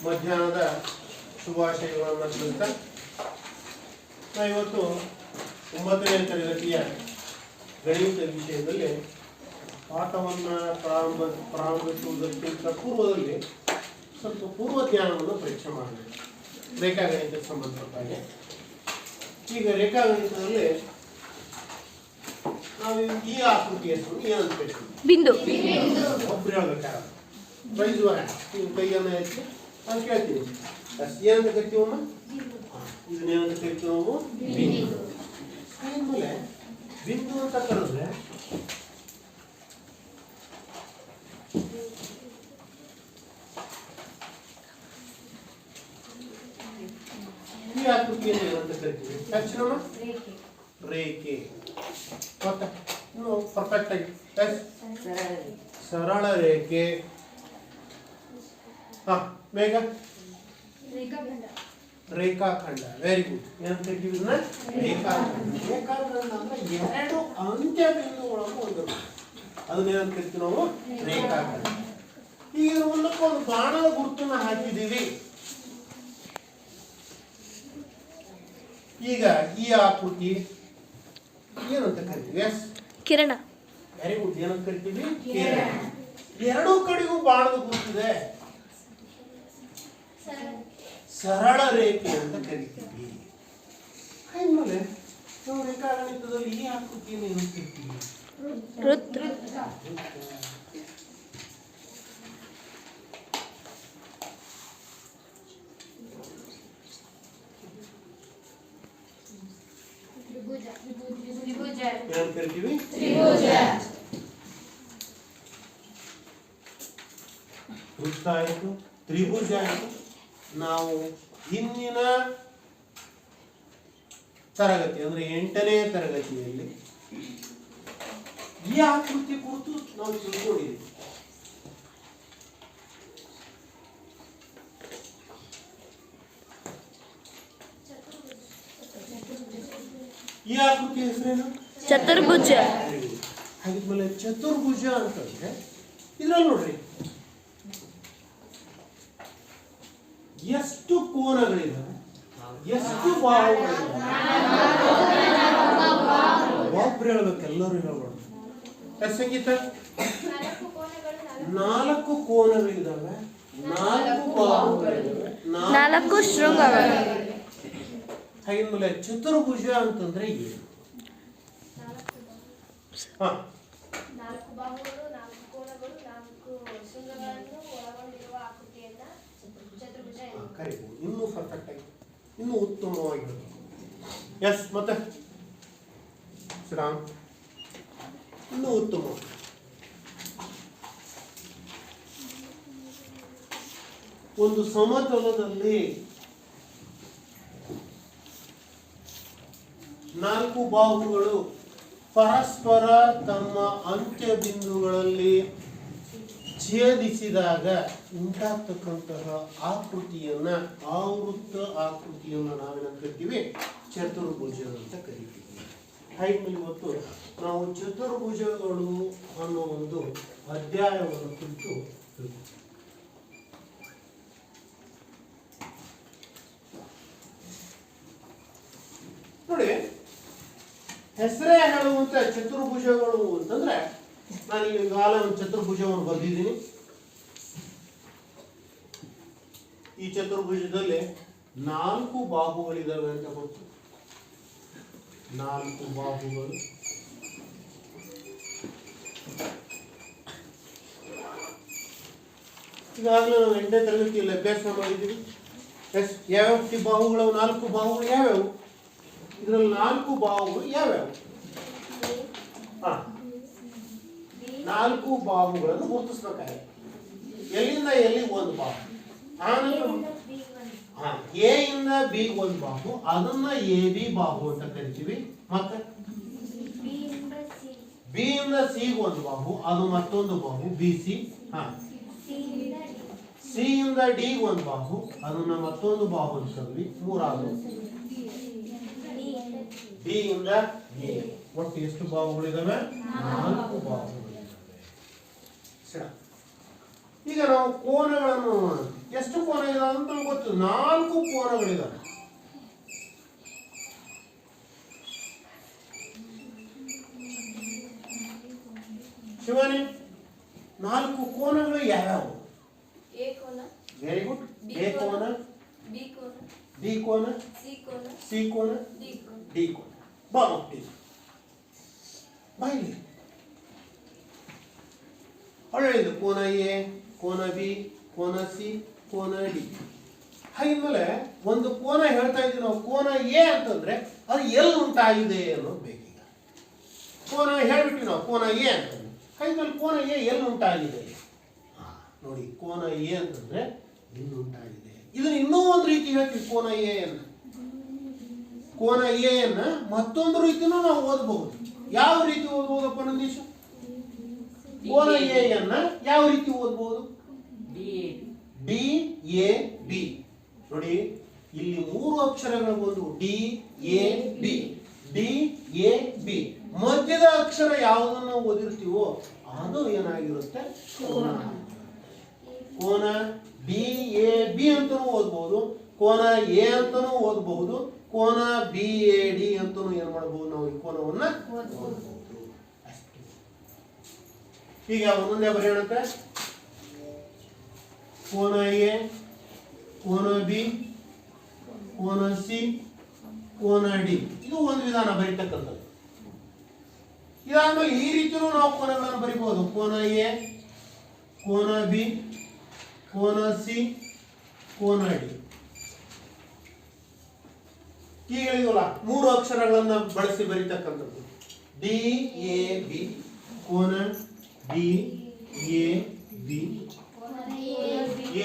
ಮಧ್ಯಾಹ್ನದ ಶುಭಾಶಯಗಳನ್ನು ತಿಳಿಸ್ತಾ ನಾವು ಇವತ್ತು 9ನೇ ತರಗತಿಯ ಗಣಿತ ವಿಷಯದಲ್ಲಿ ಪಾಠವನ್ನು ಪ್ರಾರಂಭಿಸುವುದಕ್ಕಿಂತ ಪೂರ್ವದಲ್ಲಿ ಸ್ವಲ್ಪ ಪೂರ್ವಜ್ಞಾನವನ್ನು ಪರೀಕ್ಷೆ ಮಾಡಬೇಕು. ರೇಖಾಗಣಿತಕ್ಕೆ ಸಂಬಂಧಪಟ್ಟ ಹಾಗೆ ಈಗ ರೇಖಾಗಣಿತದಲ್ಲಿ ನಾವು ಈ ಆಕೃತಿಯನ್ನು ಏನಂತ ಕರಿತೀವಿ? ಬಿಂದು. ಒಬ್ರು ಹೇಳ್ಬೇಕಾದ್ರೆ ಪ್ರೈಸ್ ವರ ನೀವು ಕೈಯನ್ನು ಎತ್ತಿ ನಾನು ಕೇಳ್ತೀನಿ ಏನಂತ ಕರಿತೀವಮ್ಮ? ಇದನ್ನೇನಂತ ಕರಿತೀವಿ ನಾವು? ಬಿಂದು. ಆಮೇಲೆ ಬಿಂದು ಅಂತ ಕರೆದ್ರೆ ಈ ಆಕೃತಿಯನ್ನು ಏನಂತ ಕರಿತೀವಿ? ತಕ್ಷಣ ರೇಖೆ. ಮತ್ತೆ ಇನ್ನು ಪರ್ಫೆಕ್ಟ್ ಆಗಿ ಸರಳ ರೇಖೆ. ಬೇಗ ರೇಖಾಖಂಡ. Very good. ಏನಂತ ಕರಿತೀವಿ ಇದನ್ನ? ರೇಖಾಖಂಡ. ರೇಖಾಖಂಡ ಅಂದ್ರೆ ಎರಡು ಅಂತ್ಯ ಬಿಂದುಗಳನ್ನು ಹೊಂದಿರುತ್ತೆ. ಅದನ್ನೇನಂತ ಕರಿತೀವಿ ನಾವು? ರೇಖಾಖಂಡ. ಈಗ ಮೂಲಕ ಒಂದು ಬಾಣದ ಗುರುತನ್ನ ಹಾಕಿದ್ದೀವಿ. ಈಗ ಈ ಆಕೃತಿ ಏನಂತ ಕರಿತೀವಿ? ಎಸ್, ಕಿರಣ. Very good. ಏನಂತ ಕರಿತೀವಿ? ಕಿರಣ. ಎರಡೂ ಕಡೆಗೂ ಬಾಣದ ಗುರುತಿದೆ, ಸರಳ ರೇಖೆ ಅಂತ ಕರಿತೀವಿ. ಆಮೇಲೆ ನಾವು ರೇಖಾಗಣಿತದಲ್ಲಿ ಈ ಆಕೃತಿಯನ್ನು ಏನಂತ ಕರಿತೀವಿ? ವೃತ್ತ. ಏನಂತ ಕರಿತೀವಿ? ತ್ರಿಭುಜ. ವೃತ್ತ ಆಯಿತು, ತ್ರಿಭುಜ ಆಯಿತು. ನಾವು ಹಿಂದಿನ ತರಗತಿ ಅಂದ್ರೆ 8ನೇ ತರಗತಿಯಲ್ಲಿ ಈ ಆಕೃತಿ ಕುರಿತು ನಾವು ತಿಳ್ಕೊಂಡಿದ್ದೀವಿ. ಈ ಆಕೃತಿ ಹೆಸರೇನು? ಚತುರ್ಭುಜ. ಹಾಗಿದ್ಮೇಲೆ ಚತುರ್ಭುಜ ಅಂತಂದ್ರೆ ಇದ್ರಲ್ಲಿ ನೋಡ್ರಿ ಎಷ್ಟು ಕೋನಗಳಿದಾವೆ, ಎಷ್ಟು ಬಾಹುಗಳಿದಾವೆ. ಒಬ್ರು ಹೇಳ್ಬೇಕು, ಎಲ್ಲರೂ ಹೇಳ್ಬಾರ್ದು. ಎಷ್ಟು ಸಂಗೀತ? 4 ಕೋನಗಳಿದಾವೆ, 4 ಬಾಹುಗಳಿದಾವೆ, 4 ಶೃಂಗಗಳಿವೆ. ಹಾಗಿದ್ಮೇಲೆ ಚತುರ್ಭುಜ ಅಂತಂದ್ರೆ ಏನು? 4 ಬಾಹುಗಳು, 4 ಕೋನಗಳು, 4 ಶೃಂಗಗಳನ್ನು ಒಳಗೊಂಡಿರುವ ಆಕೃತಿಯನ್ನ ಚತುರ್ಭುಜ ಕರಿಬಹುದು. ಇನ್ನೂ ಪರ್ಫೆಕ್ಟ್ ಆಗಿ, ಇನ್ನೂ ಉತ್ತಮವಾಗಿರುತ್ತೆ. ಎಸ್, ಮತ್ತೆ ಶ್ರೀರಾಮ್, ಇನ್ನೂ ಉತ್ತಮ. ಒಂದು ಸಮತಲದಲ್ಲಿ 4 ಬಾಹುಗಳು ಪರಸ್ಪರ ತಮ್ಮ ಅಂತ್ಯ ಬಿಂದುಗಳಲ್ಲಿ ಛೇದಿಸಿದಾಗ ಉಂಟಾಗ್ತಕ್ಕಂತಹ ಆಕೃತಿಯನ್ನ, ಆವೃತ್ತ ಆಕೃತಿಯನ್ನ ನಾವೇನಂತ ಕರಿತೀವಿ? ಚತುರ್ಭುಜ ಅಂತ ಕರಿತೀವಿ. ಹಾಗಾಗಿ ಇವತ್ತು ನಾವು ಚತುರ್ಭುಜಗಳು ಅನ್ನೋ ಒಂದು ಅಧ್ಯಾಯವನ್ನು ಕುರಿತು ನೋಡಿ. ಹೆಸರೇ ಹೇಳುವಂತ ಚತುರ್ಭುಜಗಳು ಅಂತಂದ್ರೆ ನಾನು ಈಗಾಗಲೇ ಒಂದು ಚತುರ್ಭುಜವನ್ನು ಬರೆದಿದ್ದೀನಿ. ಈ ಚತುರ್ಭುಜದಲ್ಲಿ 4 ಬಾಹುಗಳಿದಾವೆ ಅಂತ ಗೊತ್ತು. 4 ಬಾಹುಗಳು. ಈಗಾಗಲೇ ನಾವು 8ನೇ ತರಗತಿಯಲ್ಲಿ ಅಭ್ಯಾಸ ಮಾಡಿದ್ದೀವಿ. ಯಾವ್ಯಾವ ಬಾಹುಗಳು? 4 ಬಾಹುಗಳು ಯಾವ್ಯಾವು? ಇದರಲ್ಲಿ 4 ಬಾಹುಗಳು ಯಾವ್ಯಾವು? 4 ಬಾಹುಗಳನ್ನು ಗುರುತಿಸ್ಬೇಕಾಗಿದೆ. ಎಲ್ಲಿಂದ ಎಲ್ಲಿ ಒಂದು ಬಾಹು, ಎ ಇಂದ ಬಿ ಒಂದು ಬಾಹು, ಅದನ್ನ ಎ ಬಿ ಬಾಹು ಅಂತ ಕರಿತೀವಿ. ಮತ್ತೆ ಬಿ ಇಂದ ಸಿ ಒಂದು ಬಾಹು, ಅದು ಮತ್ತೊಂದು ಬಾಹು ಬಿ ಸಿ. ಸಿ ಇಂದ ಡಿ ಒಂದು ಬಾಹು, ಅದನ್ನ ಮತ್ತೊಂದು ಬಾಹು ಅಂತ ಕರಿತೀವಿ. ಮೂರಾದು ಡಿ ಇಂದ ಎ. ಒಟ್ಟು ಎಷ್ಟು ಬಾಹುಗಳಿದಾವೆ? 4 ಬಾಹುಗಳಿದಾವೆ. ಈಗ ನಾವು ಕೋನಗಳನ್ನು ಎಷ್ಟು ಕೋನ ಇದಾವೆ? ಅಂತ ಗೊತ್ತು. 4 ಕೋನಗಳಿದಾವೆ. ಶಿವಾನಿ, 4 ಕೋನಗಳು ಯಾವ್ಯಾವು? ಎ ಕೋನ, ವೆರಿ ಗುಡ್. ಎ ಕೋನ, ಬಿ ಕೋನ, ಬಿ ಕೋನ, ಸಿ ಕೋನ, ಸಿ ಕೋನ, ಡಿ ಕೋನ. ಡಿ ಕೋನ. ಬಾ ಮಕ್ಕಳಿ, ಬಾಯಿಲಿ ಹೇಳಿದ್ದು ಕೋನ ಎ, ಕೋನ ಬಿ, ಕೋನ ಸಿ, ಕೋನ ಡಿ. ಹಾಗಿದ್ಮೇಲೆ ಒಂದು ಕೋನ ಹೇಳ್ತಾ ಇದ್ದೀವಿ ನಾವು. ಕೋನ ಎ ಅಂತಂದ್ರೆ ಅದು ಎಲ್ಲಿ ಉಂಟಾಗಿದೆ ಅನ್ನೋದು ಬೇಕೀಗ. ಕೋನ ಹೇಳ್ಬಿಟ್ವಿ ನಾವು, ಕೋನ ಎ ಅಂತಂದ್ರೆ. ಹಾಗಿದ್ಮೇಲೆ ಕೋನ ಎ ಎಲ್ಲಿ ಉಂಟಾಗಿದೆ? ನೋಡಿ, ಕೋನ ಎ ಅಂತಂದ್ರೆ ಇಲ್ಲಿ ಉಂಟಾಗಿದೆ. ಇದನ್ನ ಇನ್ನೂ ಒಂದು ರೀತಿ ಹೇಳ್ತೀವಿ. ಕೋನ ಎ ಅನ್ನ, ಕೋನ ಎ ಅನ್ನ ಮತ್ತೊಂದು ರೀತಿನೂ ನಾವು ಓದಬಹುದು. ಯಾವ ರೀತಿ ಓದಬಹುದಪ್ಪ ನಂದೀಶ? ಕೋನ ಎ ಅನ್ನ ಯಾವ ರೀತಿ ಓದಬಹುದು? D A B. ನೋಡಿ, ಇಲ್ಲಿ 3 ಅಕ್ಷರಗಳು ಬಂದು D A B, D A B. ಮಧ್ಯದ ಅಕ್ಷರ ಯಾವುದನ್ನ ಓದಿರ್ತೀವೋ ಅದು ಏನಾಗಿರುತ್ತೆ? ಕೋನ. ಕೋನ ಡಿ ಎ ಬಿ ಅಂತಾನೂ ಓದಬಹುದು, ಕೋನ ಎ ಅಂತಾನೂ ಓದಬಹುದು, ಕೋನ ಬಿ ಎ ಡಿ ಅಂತಾನೂ ಏನ್ ಮಾಡಬಹುದು? ನಾವು ಈ ಕೋನವನ್ನ ಓದಬಹುದು. ಈಗ ಒಂದೊಂದೇ ಬರೆಯೋಣಂತೆ. ಕೋನ ಎ, ಕೋನ ಬಿ, ಕೋನ ಸಿ, ಕೋನ ಡಿ. ಇದು ಒಂದು ವಿಧಾನ ಬರೀತಕ್ಕಂಥದ್ದು. ಇದಾದ್ಮೇಲೆ ಈ ರೀತಿಯೂ ನಾವು ಕೋನಗಳನ್ನು ಬರಿಬಹುದು. ಕೋನ ಎ, ಕೋನ ಬಿ, ಕೋನ ಸಿ, ಕೋನ ಡಿ. ಈಗ ಹೇಳಿದ್ವಲ್ಲ, 3 ಅಕ್ಷರಗಳನ್ನ ಬಳಸಿ ಬರೀತಕ್ಕಂಥದ್ದು. ಡಿ ಎ ಬಿ, ಕೋನ D A B,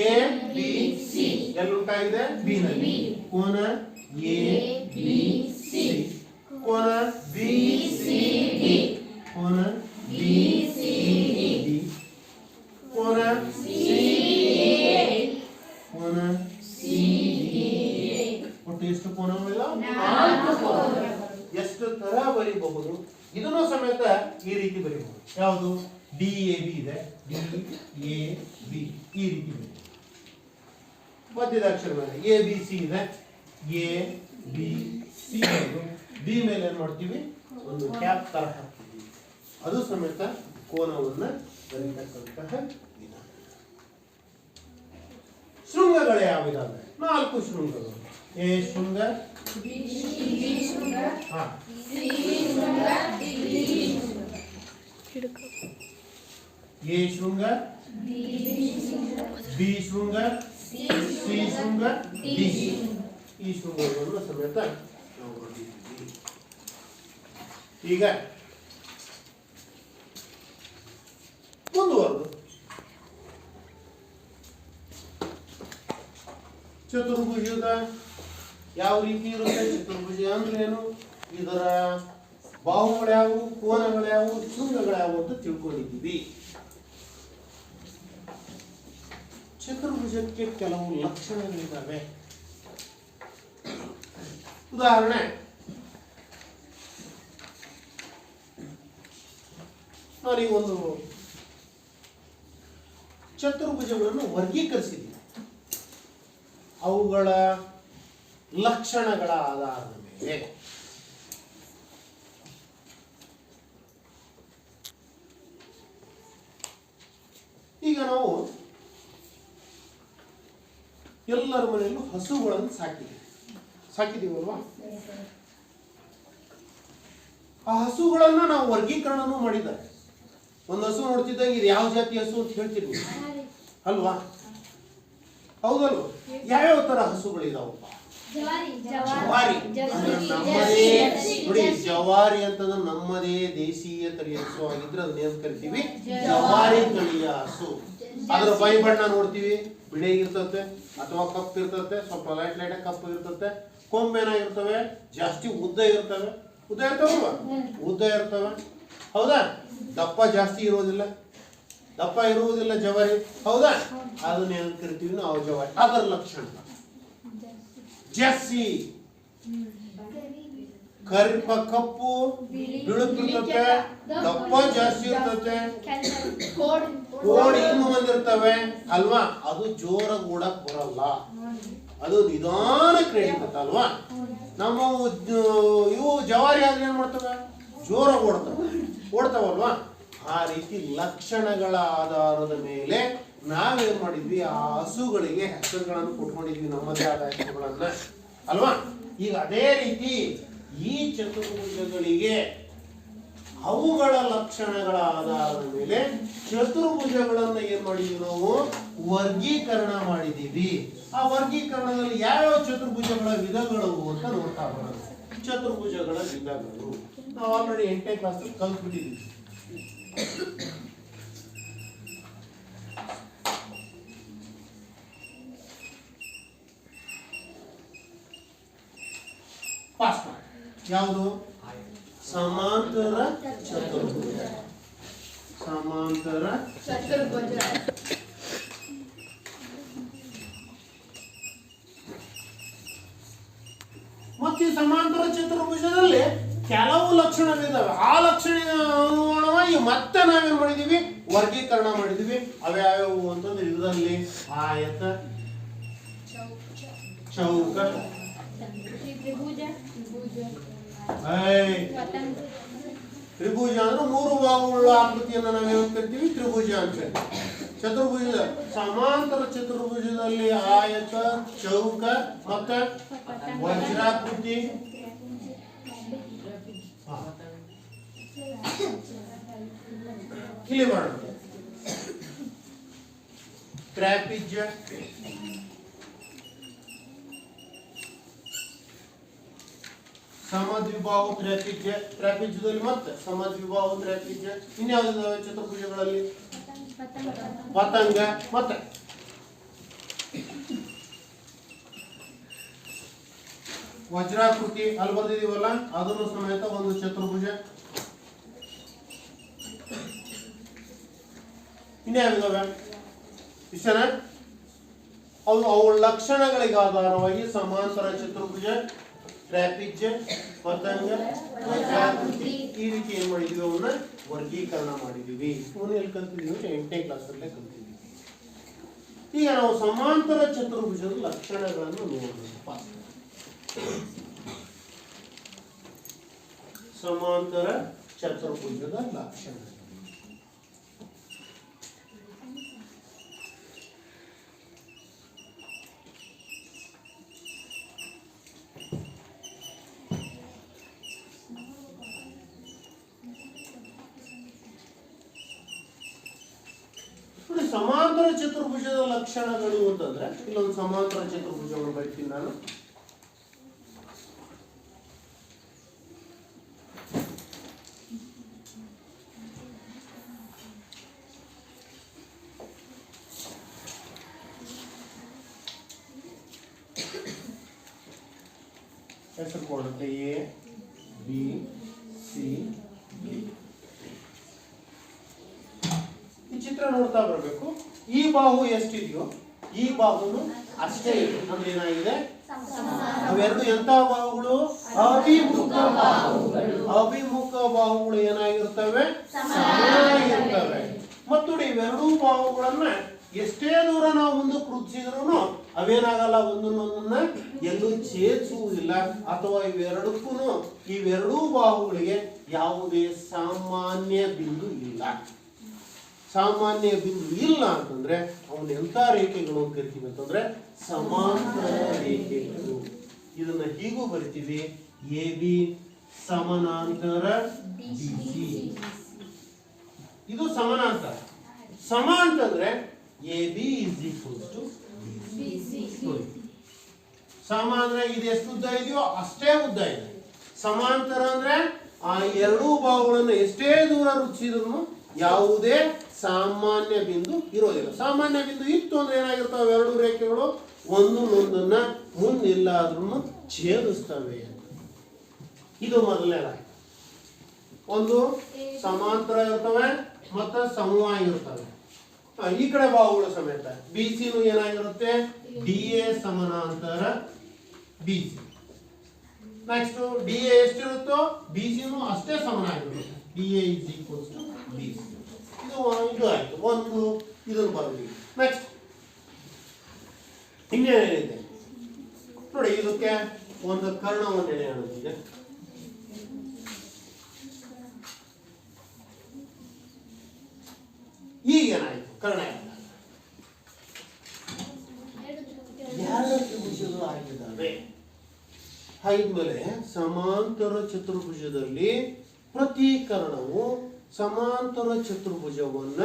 A B C. ಎಲ್ಲಿ ಉಂಟಾಗಿದೆ? ಬಿ ನಲ್ಲಿ. ಕೋನ ಎ ಬಿ ಸಿ, ಕೋನ ಬಿ ಸಿ ಡಿ, ಕೋನ ಬಿ ಸಿ ಡಿ, ಕೋನ ಸಿ ಎ, ಕೋನ ಸಿ ಎ. ಒಟ್ಟು ಎಷ್ಟು ಕೋನಗಳಿದಾವೆ? 4 ಕೋನಗಳು. ಎಷ್ಟು ತರ ಬರೀಬಹುದು? ಇದನ್ನು ಸಮೇತ ಈ ರೀತಿ ಬರೀಬಹುದು. ಯಾವುದು? ಡಿ ಎ ಬಿ ಇದೆ, ಡಿ ಎ ಬಿ ಈ ರೀತಿ ಬರೀ. ಮಧ್ಯದ ಅಕ್ಷರ ಮೇಲೆ ಎ ಬಿ ಸಿ ಇದೆ, ಎ ಬಿ ಸಿ. ಬಿ ಮೇಲೆ ಏನ್ ಮಾಡ್ತೀವಿ? ಒಂದು ಕ್ಯಾಪ್ ತರ ಹಾಕ್ತೀವಿ. ಅದು ಸಮೇತ ಕೋನವನ್ನ ಬರೀತಕ್ಕಂತಹ ವಿಧಾನ. ಶೃಂಗಗಳು ಯಾವಿದಾವೆ? 4 ಶೃಂಗಗಳು. ಎ ಶೃಂಗ, ಬಿ ಶೃಂಗ, ಸಿ ಶೃಂಗ, ಡಿ ಶೃಂಗ. ಎ ಶೃಂಗ, ಬಿ ಶೃಂಗ, ಸಿ ಶೃಂಗ, ಡಿ ಶೃಂಗ. ಈ ಶೃಂಗಗಳನ್ನು ಸಮೇತ ನಾವು ನೋಡಿದ್ದೀವಿ. ಈಗ ಮುಂದುವರೆದು ಚತುರ್ಭುಜದ ಯಾವ ರೀತಿ ಇರುತ್ತೆ? ಚತುರ್ಭುಜ ಅಂದ್ರೆ ಏನು? ಇದರ ಬಾಹುಗಳ್ಯಾವು, ಕೋನಗಳ್ಯಾವು, ಶೃಂಗಗಳ್ಯಾವು ಅಂತ ತಿಳ್ಕೊಂಡಿದ್ದೀವಿ. ಚತುರ್ಭುಜಕ್ಕೆ ಕೆಲವು ಲಕ್ಷಣಗಳಿದ್ದಾವೆ. ಉದಾಹರಣೆ, ನಾನೀಗ ಒಂದು ಚತುರ್ಭುಜಗಳನ್ನು ವರ್ಗೀಕರಿಸಿದ್ದೀನಿ. ಅವುಗಳ ಲಕ್ಷಣಗಳ ಆಧಾರದ ಮೇಲೆ ಈಗ ನಾವು ಎಲ್ಲರ ಮನೆಯಲ್ಲೂ ಹಸುಗಳನ್ನು ಸಾಕಿದೀವಲ್ವಾ? ಆ ಹಸುಗಳನ್ನ ನಾವು ವರ್ಗೀಕರಣನೂ ಮಾಡಿದ್ದಾರೆ. ಒಂದು ಹಸು ನೋಡ್ತಿದ್ದಾಗ ಇದು ಯಾವ ಜಾತಿ ಹಸು ಅಂತ ಹೇಳ್ತೀವಿ ಅಲ್ವಾ? ಹೌದಲ್ವ? ಯಾವ್ಯಾವ ತರ ಹಸುಗಳಿದಾವಪ್ಪ? ಜವಾರಿ ನಮ್ಮದೇ. ನೋಡಿ, ಜವಾರಿ ಅಂತಂದ್ರೆ ನಮ್ಮದೇ ದೇಶೀಯ ತಳಿಯ ಹಸು ಆಗಿದ್ರೆ ಅದನ್ನ ಏನ್ ಕರಿತೀವಿ? ಜವಾರಿ ತಳಿಯ ಹಸು. ಅದ್ರ ಬೈ ಬಣ್ಣ ನೋಡ್ತೀವಿ, ಬಿಳಿ ಇರ್ತತೆ ಅಥವಾ ಕಪ್ಪು ಇರ್ತತೆ, ಸ್ವಲ್ಪ ಲೈಟ್ ಲೈಟ್ ಕಪ್ಪು ಇರ್ತತೆ. ಕೊಂಬೇನಾಗಿರ್ತವೆ, ಜಾಸ್ತಿ ಉದ್ದ ಇರ್ತವೆ. ಉದ್ದ ಇರ್ತಾವಲ್ವಾ? ಉದ್ದ ಇರ್ತವೆ, ಹೌದಾ? ದಪ್ಪ ಜಾಸ್ತಿ ಇರೋದಿಲ್ಲ, ದಪ್ಪ ಇರುವುದಿಲ್ಲ ಜವಾರಿ, ಹೌದಾ? ಅದನ್ನ ಏನ್ ಕರಿತೀವಿ ನಾವು? ಜವಾರಿ. ಅದರ ಲಕ್ಷಣ ಜರ್ಸಿ, ಕಪ್ಪು ಬಿಳುಪಿರ್ತತೆ, ದಪ್ಪ ಜಾಸ್ತಿ ಇರ್ತತೆ, ಕೋಡಿ ಇನ್ನು ಬಂದಿರ್ತವೆ ಅಲ್ವಾ. ಅದು ಜೋರಾಗಿ ಓಡಕ್ ಬರಲ್ಲ, ಅದು ನಿಧಾನಕ್ಕೆ ನಡೀತದೆ ಅಲ್ವಾ. ನಮ್ಮ ಇವು ಜವಾರಿ ಆದ್ರೆ ಏನ್ ಮಾಡ್ತವೆ, ಜೋರಾಗಿ ಓಡ್ತಾವಲ್ವಾ. ಆ ರೀತಿ ಲಕ್ಷಣಗಳ ಆಧಾರದ ಮೇಲೆ ನಾವೇನ್ ಮಾಡಿದ್ವಿ, ಆ ಹಸುಗಳಿಗೆ ಹೆಸರುಗಳನ್ನು ಕೊಟ್ಕೊಂಡಿದ್ವಿ, ನಮ್ಮದೇ ಆದ ಹೆಸರುಗಳನ್ನ ಅಲ್ವಾ. ಈಗ ಅದೇ ರೀತಿ ಈ ಚತುರ್ಭುಜಗಳಿಗೆ ಅವುಗಳ ಲಕ್ಷಣಗಳ ಆಧಾರದ ಮೇಲೆ ಚತುರ್ಭುಜಗಳನ್ನ ಏನ್ ಮಾಡಿದ್ವಿ, ನಾವು ವರ್ಗೀಕರಣ ಮಾಡಿದೀವಿ. ಆ ವರ್ಗೀಕರಣದಲ್ಲಿ ಯಾವ್ಯಾವ ಚತುರ್ಭುಜಗಳ ವಿಧಗಳು ಅಂತ ನೋಡ್ತಾ ಬರೋದು. ಚತುರ್ಭುಜಗಳ ವಿಧಗಳು ನಾವು ಆಲ್ರೆಡಿ 8ನೇ ಕ್ಲಾಸ್ ಕಲ್ತ್ಬಿಟ್ಟಿದ್ದೀವಿ. ಪಾಸ್ ಮಾಡಿ. ಯಾವುದು? ಸಮಾಂತರ ಚತುರ್ಭುಜ. ಸಮಾಂತರ ಚತುರ್ಭುಜ. ಮತ್ತೆ ಈ ಸಮಾಂತರ ಚತುರ್ಭುಜದಲ್ಲಿ ಕೆಲವು ಲಕ್ಷಣಗಳಿದ್ದಾವೆ. ಆ ಲಕ್ಷಣ ಅನುಗುಣವಾಗಿ ಮತ್ತೆ ನಾವೇನ್ ಮಾಡಿದೀವಿ, ವರ್ಗೀಕರಣ ಮಾಡಿದೀವಿ. ಅವ್ಯಾವ್ಯಾವು ಅಂತಂದ್ರೆ ಇದರಲ್ಲಿ ಆಯತ, ಚೌಕ, ತ್ರಿಭುಜ ಅಂದ್ರೆ 3 ಭಾಗಗಳ ಆಕೃತಿಯನ್ನು ನಾವೇನ್ ಕರಿತೀವಿ, ತ್ರಿಭುಜ ಅಂತ ಹೇಳಿ. ಚತುರ್ಭುಜ ಸಮಾಂತರ ಚತುರ್ಭುಜದಲ್ಲಿ ಆಯತ, ಚೌಕ ಮತ್ತೆ ವಜ್ರಾಕೃತಿ, ಇಲ್ಲಿ ಮಾಡೋಣ ಟ್ರಾಪಿಜ್ಯ, ಸಮದ್ವಿಬಾಹು ತ್ರಿಪಿಜ್ಯ. ತ್ರಿಪಿಜ್ಯದಲ್ಲಿ ಮತ್ತೆ ಸಮದ್ವಿಬಾಹು ತ್ರಿಪಿಜ್ಯ. ಇನ್ಯಾವುದಿದಾವೆ ಚತುರ್ಭುಜಗಳಲ್ಲಿ? ಪತಂಗ ಮತ್ತೆ ವಜ್ರಾಕೃತಿ ಅಲ್ಲಿ ಬರ್ದಿದೀವಲ್ಲ, ಅದನ್ನು ಸಮೇತ ಒಂದು ಚತುರ್ಭುಜ. ಇನ್ಯಾವಿದಾವೆ? ಇಷ್ಟನ ಅವುಗಳ ಲಕ್ಷಣಗಳಿಗೆ ಆಧಾರವಾಗಿ ಸಮಾಂತರ ಚತುರ್ಭುಜ, ಟ್ರಾಪಿಜ್ಯ, ಪತಂಗ, ವಜ್ರಾಕೃತಿ ಈ ರೀತಿ ಏನ್ ಮಾಡಿದೀವಿ, ಅವನ್ನ ವರ್ಗೀಕರಣ ಮಾಡಿದೀವಿ. ಅವನ್ನ ಎಲ್ಲಿ ಕಲ್ತಿದೀವಿ? 8ನೇ ಕ್ಲಾಸ್ ಅಲ್ಲೇ ಕಲ್ತಿದೀವಿ. ಈಗ ನಾವು ಸಮಾಂತರ ಚತುರ್ಭುಜದ ಲಕ್ಷಣಗಳನ್ನು ನೋಡೋಣ. ಸಮಾಂತರ ಚತುರ್ಭುಜದ ಲಕ್ಷಣ. ಸಮಾಂತರ ಚತುರ್ಭುಜದ ಲಕ್ಷಣಗಳು ಅಂತಂದ್ರೆ ಇಲ್ಲೊಂದು ಸಮಾಂತರ ಚತುರ್ಭುಜವನ್ನು ಬರೀತೀನಿ ನಾನು. ಹೆಸರು ಕೊಡುತ್ತೆ ಎ ಬಿ ಸಿ ಡಿ. ಈ ಚಿತ್ರ ನೋಡ್ತಾ ಬರಬೇಕು. ಈ ಬಾಹು ಎಷ್ಟಿದೆಯೋ ಈ ಬಾಹುನು ಅಷ್ಟೇ ಇದೆ. ಅಂದ್ರೆ ಏನಾಗಿದೆ, ಅವೆರಡು ಎಂತ ಬಾಹುಗಳು? ಅಭಿಮುಖ ಬಾಹುಗಳು. ಅಭಿಮುಖ ಬಾಹುಗಳು ಏನಾಗಿರ್ತವೆ? ಸಮನಾಗಿರ್ತವೆ. ಮತ್ತು ಇವೆರಡೂ ಬಾಹುಗಳನ್ನ ಎಷ್ಟೇ ದೂರ ನಾವು ಮುಂದಕ್ಕೆ ವೃದ್ಧಿಸಿದ್ರು ಅವೇನಾಗಲ್ಲ, ಒಂದನ್ನೊಂದನ್ನ ಎಲ್ಲೂ ಛೇದಿಸುವುದಿಲ್ಲ. ಅಥವಾ ಇವೆರಡೂ ಬಾಹುಗಳಿಗೆ ಯಾವುದೇ ಸಾಮಾನ್ಯ ಬಿಂದು ಇಲ್ಲ. ಸಾಮಾನ್ಯ ಬಿಂದು ಇಲ್ಲ ಅಂತಂದ್ರೆ ಅವನು ಎಂತ ರೇಖೆಗಳು ಅಂತ ಕರಿತೀವಿ ಅಂತಂದ್ರೆ ಸಮಾಂತರ ರೇಖೆಗಳು. ಇದನ್ನ ಹೀಗೂ ಬರಿತೀವಿ, ಎ ಬಿ ಸಮಾನಾಂತರ ಬಿ ಸಿ. ಇದು ಸಮಾನಾಂತರ. ಸಮ ಅಂತಂದ್ರೆ A B is equal to B C. ಸಮ ಅಂದ್ರೆ ಇದು ಎಷ್ಟು ಉದ್ದ ಇದೆಯೋ ಅಷ್ಟೇ ಉದ್ದ ಇದೆ. ಸಮಾಂತರ ಅಂದ್ರೆ ಆ ಎರಡೂ ಬಾಹುಗಳನ್ನು ಎಷ್ಟೇ ದೂರ ವೃದ್ಧಿಸಿದ್ರು ಯಾವುದೇ ಸಾಮಾನ್ಯ ಬಿಂದು ಇರೋದಿಲ್ಲ. ಸಾಮಾನ್ಯ ಬಿಂದು ಇತ್ತು ಅಂದ್ರೆ ಏನಾಗಿರ್ತಾವೆ, ಎರಡು ರೇಖೆಗಳು ಒಂದನ್ನೊಂದನ್ನ ಮುಂದಿಲ್ಲಾದ್ರೂ ಛೇದಿಸ್ತವೆ. ಇದು ಮೊದಲನೇದಾಗಿ. ಒಂದು ಸಮಾಂತರ ಇರ್ತವೆ ಮತ್ತೆ ಸಮವಾಗಿರ್ತವೆ. ಈ ಕಡೆ ಬಾಹುಗಳು ಸಮೇತ ಬಿ ಸಿನು ಏನಾಗಿರುತ್ತೆ, ಡಿ ಎ ಸಮಾನಾಂತರ B C. Next D A ಎಷ್ಟಿರುತ್ತೋ ಬಿ ಸಿನೂ ಅಷ್ಟೇ ಸಮನಾಗಿರುತ್ತೆ. D A is equals to B C. ಇದು ಆಯ್ತು ಒಂದು ಇದನ್ನು ಬರಲಿ. ನೆಕ್ಸ್ಟ್ ಇನ್ನೇನಿದೆ ನೋಡಿ, ಇದಕ್ಕೆ ಒಂದು ಕರ್ಣವನ್ನು ಎಳೆಯೋಣ. ಈಗ ಏನಾಯ್ತು? ಕರ್ಣ ಎರಡು ತ್ರಿಭುಜಗಳು ಆಗಿದ್ದಾವೆ. ಹಾಗಿದ್ಮೇಲೆ ಸಮಾಂತರ ಚತುರ್ಭುಜದಲ್ಲಿ ಪ್ರತಿ ಕರ್ಣವು ಸಮಾಂತರ ಚತುರ್ಭುಜವನ್ನ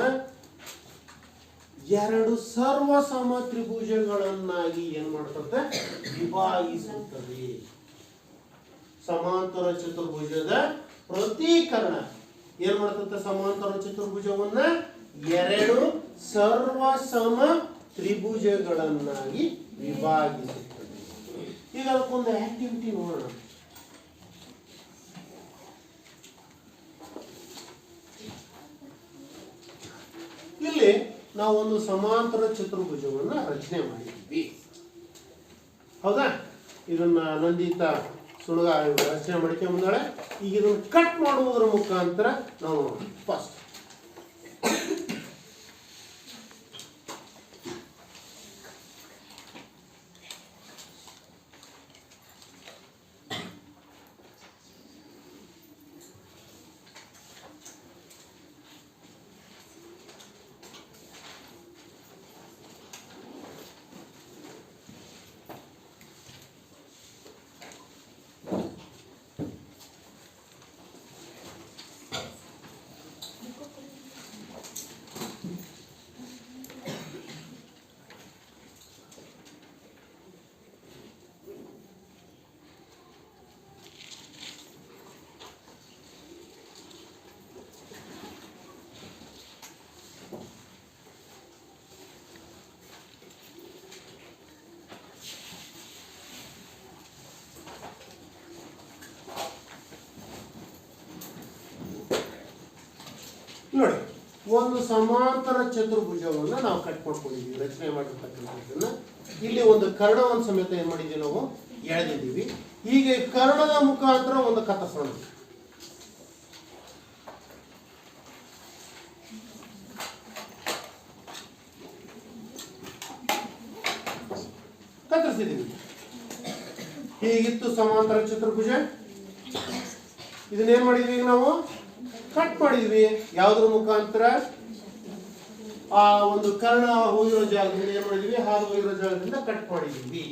ಎರಡು ಸರ್ವ ಸಮ ತ್ರಿಭುಜಗಳನ್ನಾಗಿ ಏನ್ ಮಾಡ್ತದೆ? ವಿಭಾಗಿಸುತ್ತದೆ. ಸಮಾಂತರ ಚತುರ್ಭುಜದ ಪ್ರತಿ ಕರ್ಣ ಏನ್ ಮಾಡ್ತದೆ? ಸಮಾಂತರ ಚತುರ್ಭುಜವನ್ನ ಎರಡು ಸರ್ವ ಸಮ ತ್ರಿಭುಜಗಳನ್ನಾಗಿ ವಿಭಾಗಿಸುತ್ತದೆ. ಈಗ ಅದಕ್ಕೊಂದು ಆಕ್ಟಿವಿಟಿ ನೋಡೋಣ. ಇಲ್ಲಿ ನಾವು ಒಂದು ಸಮಾಂತರ ಚತುರ್ಭುಜವನ್ನ ರಚನೆ ಮಾಡಿದ್ವಿ, ಹೌದಾ? ಇದನ್ನ ನಂದಿತ ಸುಣಗ ರಚನೆ ಮಾಡ್ಕೊಂಡ್ಬಂದಾಳೆ. ಈಗ ಇದನ್ನು ಕಟ್ ಮಾಡುವುದರ ಮುಖಾಂತರ ನಾವು ಫಸ್ಟ್ ನೋಡಿ, ಒಂದು ಸಮಾಂತರ ಚತುರ್ಭುಜವನ್ನು ನಾವು ಕಟ್ ಮಾಡ್ಕೊಂಡಿದ್ದೀವಿ, ರಚನೆ ಮಾಡಿರ್ತಕ್ಕಂಥದ್ದನ್ನ. ಇಲ್ಲಿ ಒಂದು ಕರ್ಣವನ್ನು ಸಮೇತ ಏನ್ ಮಾಡಿದ್ದೀವಿ? ನಾವು ಎಳೆದಿದ್ದೀವಿ. ಹೀಗೆ ಕರ್ಣದ ಮುಖಾಂತರ ಒಂದು ಕತ್ತರಿಸೋಣ. ಕತ್ತರಿಸಿದ್ದೀವಿ. ಹೀಗಿತ್ತು ಸಮಾಂತರ ಚತುರ್ಭುಜ. ಇದನ್ನೇನ್ ಮಾಡಿದ್ವಿ? ಈಗ ನಾವು ಕಟ್ ಮಾಡಿದ್ವಿ. ಯಾವುದ್ರ ಮುಖಾಂತರ? ಆ ಒಂದು ಕರ್ಣ ಹೋಗಿರೋ ಜಾಗದಿಂದ ಏನ್ ಮಾಡಿದ್ವಿ? ಹಾದು ಹೋಗಿರೋ ಜಾಗದಿಂದ ಕಟ್ ಮಾಡಿದ್ವಿ.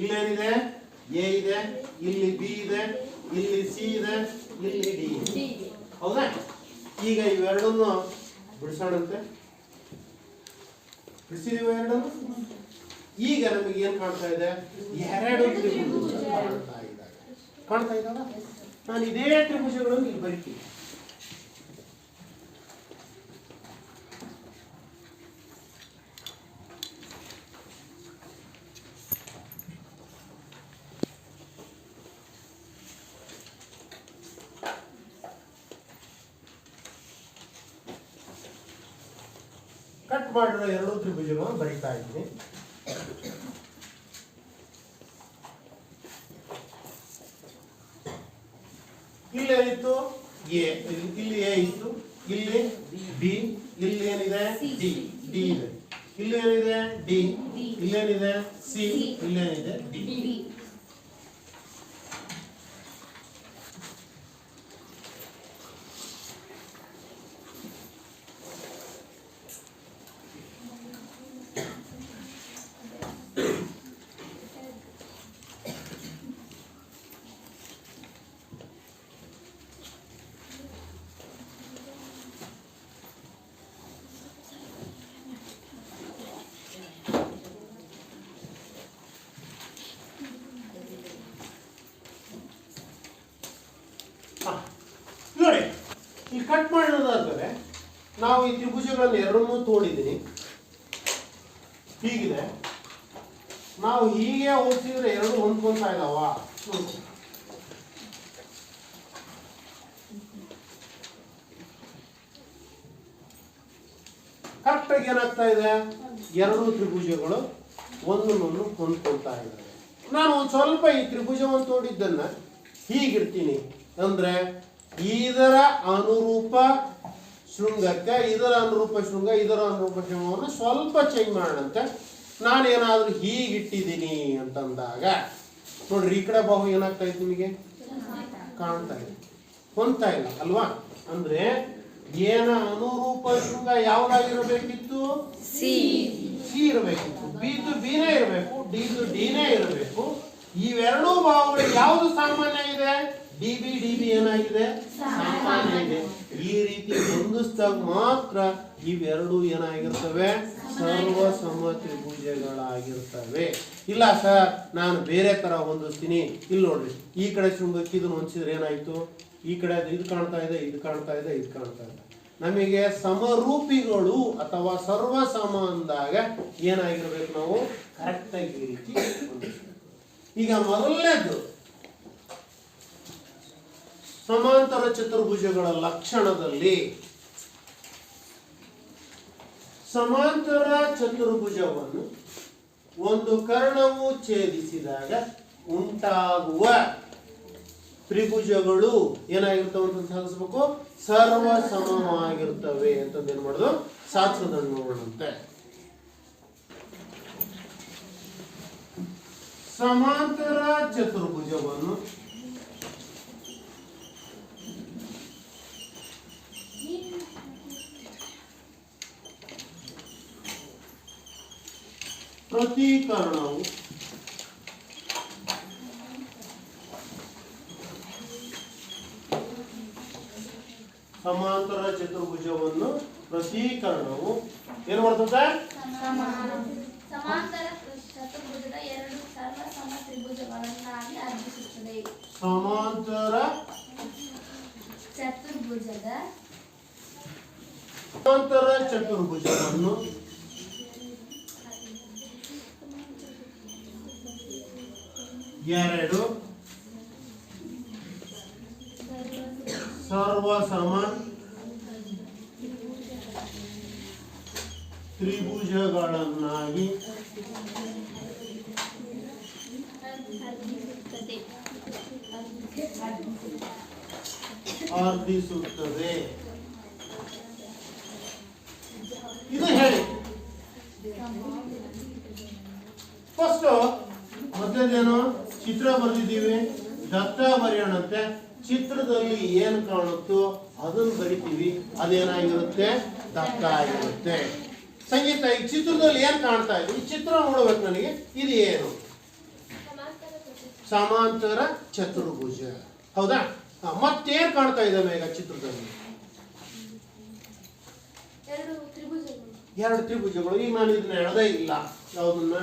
ಇಲ್ಲೇನಿದೆ? ಎ ಇದೆ, ಇಲ್ಲಿ ಬಿ ಇದೆ, ಇಲ್ಲಿ ಸಿ ಇದೆ, ಇಲ್ಲಿ ಡಿ ಇದೆ, ಹೌದಾ? ಈಗ ಇವೆರಡನ್ನು ಬಿಡಿಸೋಣಂತೆ. ಬಿಡಿಸಿದೀವಿ ಎರಡನ್ನು. ಈಗ ನಮಗೆ ಏನ್ ಕಾಣ್ತಾ ಇದೆ? ಎರಡು ತ್ರಿಭುಜ ಕಾಣ್ತಾ ಇದ್ದಾವ. ನಾನು ಇದೇ ತ್ರಿಭುಜಗಳನ್ನು ಇಲ್ಲಿ ಬರಿತೀನಿ. ಕಟ್ ಮಾಡಿರೋ ಎರಡು ತ್ರಿಭುಜಗಳನ್ನು ಬರಿತಾ ಇದ್ದೀನಿ. ಇಲ್ಲೇನಿತ್ತು? ಎ. ಇಲ್ಲಿ ಎ ಇತ್ತು, ಇಲ್ಲಿ ಬಿ, ಇಲ್ಲಿ ಏನಿದೆ? ಡಿ. ಡಿ ಇದೆ. ಇಲ್ಲಿ ಏನಿದೆ? ಡಿ. ಇಲ್ಲೇನಿದೆ? ಸಿ. ಇಲ್ಲೇನಿದೆ? ಡಿ. ನೋಡಿ, ಈ ಕಟ್ ಮಾಡೋದಾದ್ರೆ ನಾವು ಈ ತ್ರಿಭುಜಗಳನ್ನು ಎರಡನ್ನೂ ತೋಡಿದ್ದೀನಿ. ಹೀಗಿದೆ. ನಾವು ಹೀಗೆ ಹೋಲಿಸಿದ್ರೆ ಎರಡು ಹೊಂದ್ಕೊಂತಾ ಇದಾವ. ಕರೆಕ್ಟಾಗಿ ಏನಾಗ್ತಾ ಇದೆ? ಎರಡು ತ್ರಿಭುಜಗಳು ಒಂದನ್ನೊಂದು ಹೊಂದ್ಕೊಳ್ತಾ ಇದ್ದಾವೆ. ನಾನು ಒಂದು ಸ್ವಲ್ಪ ಈ ತ್ರಿಭುಜವನ್ನು ತೋಡಿದ್ದನ್ನ ಹೀಗಿಡ್ತೀನಿ ಅಂದ್ರೆ ಇದರ ಅನುರೂಪ ಶೃಂಗಕ್ಕೆ ಇದರ ಅನುರೂಪ ಶೃಂಗ ಇದರ ಅನುರೂಪ ಶೃಂಗವನ್ನು ಸ್ವಲ್ಪ ಚೇಂಜ್ ಮಾಡೋಣಂತೆ. ನಾನೇನಾದ್ರೂ ಹೀಗಿಟ್ಟಿದ್ದೀನಿ ಅಂತಂದಾಗ ನೋಡ್ರಿ, ಈ ಕಡೆ ಬಾಹು ಏನಾಗ್ತಾ ಇತ್ತು ನಿಮಗೆ ಕಾಣ್ತಾ ಇದೆ, ಹೊಂದ್ತಾ ಇಲ್ಲ ಅಲ್ವಾ? ಅಂದ್ರೆ ಏನ ಅನುರೂಪ ಶೃಂಗ ಯಾವ್ದಾಗಿರಬೇಕಿತ್ತು? ಸಿ ಇರಬೇಕಿತ್ತು. ಬಿದು ಬಿನೇ ಇರಬೇಕು, ಡಿದು ಡಿನೇ ಇರಬೇಕು. ಇವೆರಡೂ ಬಾಹುಗಳಿಗೆ ಯಾವುದು ಸಾಮಾನ್ಯ ಇದೆ? ಡಿ ಬಿ ಏನಾಗಿದೆ? ಸಾಮಾನ್ಯ ಇದೆ. ಈ ರೀತಿ ಹೊಂದಿಸಿದಾಗ ಮಾತ್ರ ಇವೆರಡು ಏನಾಗಿರ್ತವೆ? ಸರ್ವ ಸಮ ತ್ರಿಭುಜಗಳಾಗಿರ್ತವೆ. ಇಲ್ಲ ಸರ್, ನಾನು ಬೇರೆ ತರ ಹೊಂದಿಸ್ತೀನಿ. ಇಲ್ಲಿ ನೋಡ್ರಿ, ಈ ಕಡೆ ಶೃಂಗಕ್ಕೆ ಇದನ್ನು ಹೊಂದಿಸಿದ್ರೆ ಏನಾಯ್ತು? ಈ ಕಡೆ ಇದು ಕಾಣ್ತಾ ಇದೆ, ಇದು ಕಾಣ್ತಾ ಇದೆ, ಇದು ಕಾಣ್ತಾ ಇದೆ. ನಮಗೆ ಸಮರೂಪಿಗಳು ಅಥವಾ ಸರ್ವ ಸಮ ಅಂದಾಗ ಏನಾಗಿರ್ಬೇಕು? ನಾವು ಕರೆಕ್ಟ್ ಆಗಿ ಈ ರೀತಿ ಹೊಂದಿಸ್ಬೇಕು. ಈಗ ಮೊದಲನೇದು ಸಮಾಂತರ ಚತುರ್ಭುಜಗಳ ಲಕ್ಷಣದಲ್ಲಿ ಸಮಾಂತರ ಚತುರ್ಭುಜವನ್ನು ಒಂದು ಕರ್ಣವು ಛೇದಿಸಿದಾಗ ಉಂಟಾಗುವ ತ್ರಿಭುಜಗಳು ಏನಾಗಿರ್ತವೆ ಅಂತ ಸಾಧಿಸಬೇಕು? ಸರ್ವ ಸಮವಾಗಿರ್ತವೆ ಅಂತಂದು ಏನ್ ಮಾಡೋದು? ಸಾಧಿಸೋದನ್ನು ನೋಡೋಣಂತೆ. ಸಮಾಂತರ ಚತುರ್ಭುಜವನ್ನು ಪ್ರತಿ ಕರ್ಣವು ಸಮಾಂತರ ಚತುರ್ಭುಜವನ್ನು ಪ್ರತಿ ಕರ್ಣವು ಏನು ಮಾಡ್ತದೆ? ಸಮಾಂತರ ಚತುರ್ಭುಜದ ಎರಡು ಸರ್ವ ಸಮ ತ್ರಿಭುಜಗಳನ್ನಾಗಿ ಅರ್ಪಿಸುತ್ತದೆ. ಸಮಾಂತರ ಚತುರ್ಭುಜವನ್ನು ಎರಡು ಸರ್ವ ಸಮ ತ್ರಿಭುಜಗಳನ್ನಾಗಿ ಅರ್ಧಿಸುತ್ತದೆ. ಇದು ಹೇಳಿ. ಫಸ್ಟ್ ಮೊದಲೇದೇನು ಚಿತ್ರ ಬರೆದಿದ್ದೀವಿ, ದತ್ತ ಬರೆಯೋಣಂತೆ. ಚಿತ್ರದಲ್ಲಿ ಏನು ಕಾಣುತ್ತೋ ಅದನ್ನು ಬರಿತೀವಿ, ಅದೇನಾಗಿರುತ್ತೆ? ದತ್ತ ಆಗಿರುತ್ತೆ. ಸಂಗೀತ, ಈ ಚಿತ್ರದಲ್ಲಿ ಏನ್ ಕಾಣ್ತಾ ಇದೆ? ಈ ಚಿತ್ರ ನೋಡ್ಬೇಕು ನನಗೆ. ಇದು ಏನು? ಸಮಾಂತರ ಚತುರ್ಭುಜ, ಹೌದಾ? ಮತ್ತೇನ್ ಕಾಣ್ತಾ ಇದ್ದಾವೆ ಈಗ ಚಿತ್ರದಲ್ಲಿ? ಎರಡು ತ್ರಿಭುಜಗಳು. ಈಗ ನಾನು ಇದನ್ನ ಎಳೆದೇ ಇಲ್ಲ, ಯಾವುದನ್ನ?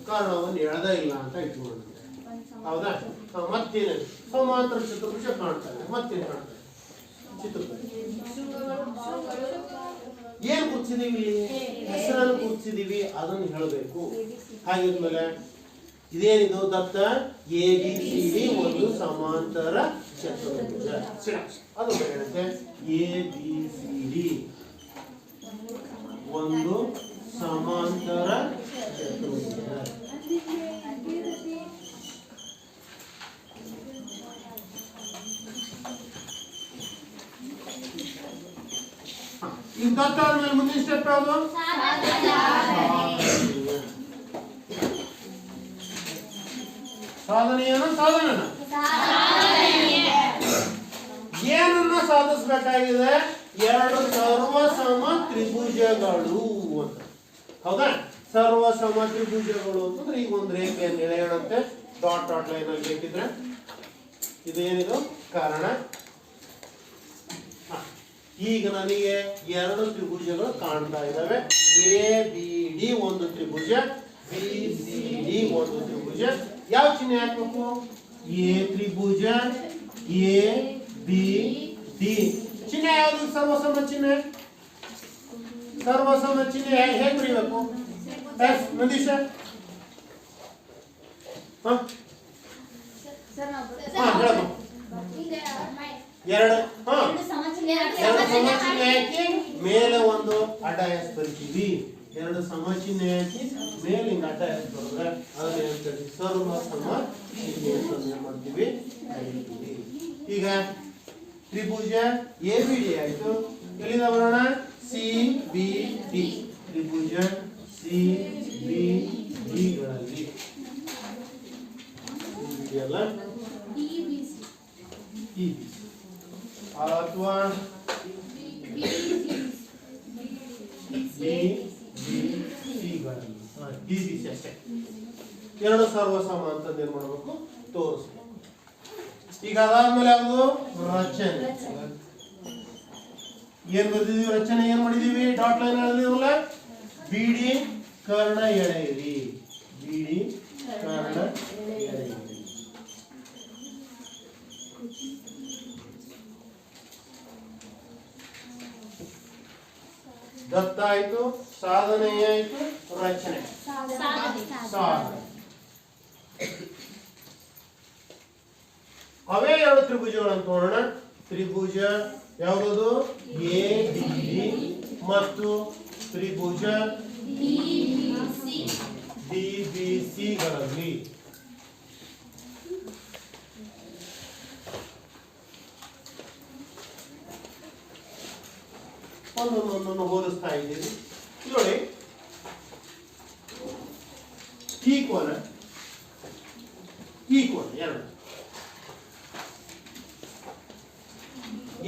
ಕರ್ಣವನ್ನು ಎಳೆದೇ ಇಲ್ಲ ಅಂತ ಇಟ್ಕೊಳ್ಳೋಣ, ಹೌದಾ? ಮತ್ತೇನು? ಸಮಾಂತರ ಚತುರ್ಭುಜ ಕಾಣ್ತಾ ಇದೆ. ಮತ್ತೇನ್ ಕಾಣ್ತಾ ಇದೆ ಚಿತ್ರದಲ್ಲಿ? ಏನ್ ಕೂರ್ಸಿದೀವಿ? ಹೆಸರನ್ನು ಕೂರ್ಸಿದೀವಿ, ಅದನ್ನು ಹೇಳಬೇಕು. ಹಾಗಿದ್ಮೇಲೆ ಇದೇನಿದು? ದತ್ತ ABCD ಒಂದು ಸಮಾಂತರ ಚತುರ್ಭುಜ. ಅದು ಹೇಳುತ್ತೆ ABCD ಒಂದು ಸಮಾಂತರ ಚತುರ್ಭುಜ. ಈ ದತ್ತ ಆದ್ಮೇಲೆ ಮುಂದಿನ ಸ್ಟೆಪ್ ಯಾವುದು? ಸಾಧನೆಯೇನ? ಸಾಧನೆನ? ಏನನ್ನ ಸಾಧಿಸಬೇಕಾಗಿದೆ? ಎರಡು ಸರ್ವ ಸಮ ತ್ರಿಭುಜಗಳು ಅಂತ, ಹೌದಾ? ಸರ್ವ ಸಮ ತ್ರಿಭುಜಗಳು ಅಂತಂದ್ರೆ ಈಗ ಒಂದು ರೇಖೆಯನ್ನು ಎಳೆಯೋಣಂತೆ. ಡಾಟ್ ಡಾಟ್ ಲೈನ್ ಅಲ್ಲಿ ಬೇಕಿದ್ರೆ ಇದೇನಿದು? ಕಾರಣ. ಈಗ ನನಗೆ ಎರಡು ತ್ರಿಭುಜಗಳು ಕಾಣ್ತಾ ಇದ್ದಾವೆ. ABD ಒಂದು ತ್ರಿಭುಜ, BCD ಒಂದು ತ್ರಿಭುಜ. ಯಾವ ಚಿಹ್ನೆ ಹಾಕಬೇಕು? A Tribhuja, ABD. ಚಿಹ್ನೆ ಯಾವುದು? ಸರ್ವಸಮ ಚಿಹ್ನೆ. ಸರ್ವಸಮ ಚಿಹ್ನೆ ಹೇಗೆ ಬರೀಬೇಕು? ನಂದೀಶ, ಎರಡು ಸಮ ಚಿಹ್ನೆ ಹಾಕಿ ಮೇಲೆ ಒಂದು ಅಡ್ಡ ಎಸ್ ಬರಿತೀವಿ. ಎರಡು ಸಮ ಚಿಹ್ನೆ ಹಾಕಿ ಮೇಲೆ ಹಿಂಗ ಅಡ್ಡ ಎಸ್ ಬರೋದ್ರೆ ಅದನ್ನ ಸರ್ವ ಸಮ ಚಿಹ್ನೆ ಅಂತ ಏನ್ ಮಾಡ್ತೀವಿ ಕರೀತೀವಿ. ಈಗ ತ್ರಿಭುಜ ABD ಆಯ್ತು. ಎಲ್ಲಿಂದ ಬರೋಣ? CBD. ತ್ರಿಭುಜ CBD ಗಳಲ್ಲಿ ಅಲ್ಲ EBC ಅಥವಾ DBC ಅಷ್ಟೇ. ಎರಡು ಸರ್ವ ಸಮ ಅಂತ ಏನ್ ಮಾಡಬೇಕು? ತೋರಿಸ್ಬೇಕು. ಈಗ ಅದಾದ್ಮೇಲೆ ಯಾವುದು? ರಚನೆ. ಏನ್ ಬರ್ದಿದೀವಿ? ರಚನೆ ಏನ್ ಮಾಡಿದೀವಿ? ಡಾಟ್ ಲೈನ್ ಹೇಳಿದೀವಲ್ಲ, BD ಕರ್ಣ ಎಳೆಯಿರಿ. BD ಕರ್ಣ ಎಳೆಯಿರಿ. ದತ್ತ ಆಯ್ತು, ಸಾಧನೆ ಆಯ್ತು, ರಚನೆ. ಸಾಧನೆ. ಅವೇ ಎರಡು ತ್ರಿಭುಜಗಳನ್ನು ತೋರೋಣ. ತ್ರಿಭುಜ ಯಾವುದು? ABD ಮತ್ತು ತ್ರಿಭುಜ DBC ಗಳಲ್ಲಿ ಒಂದೊಂದೊಂದನ್ನು ಹೋಲಿಸ್ತಾ ಇದ್ದೀವಿ. ನೋಡಿ, ಈ ಕೋನ ಎರಡು.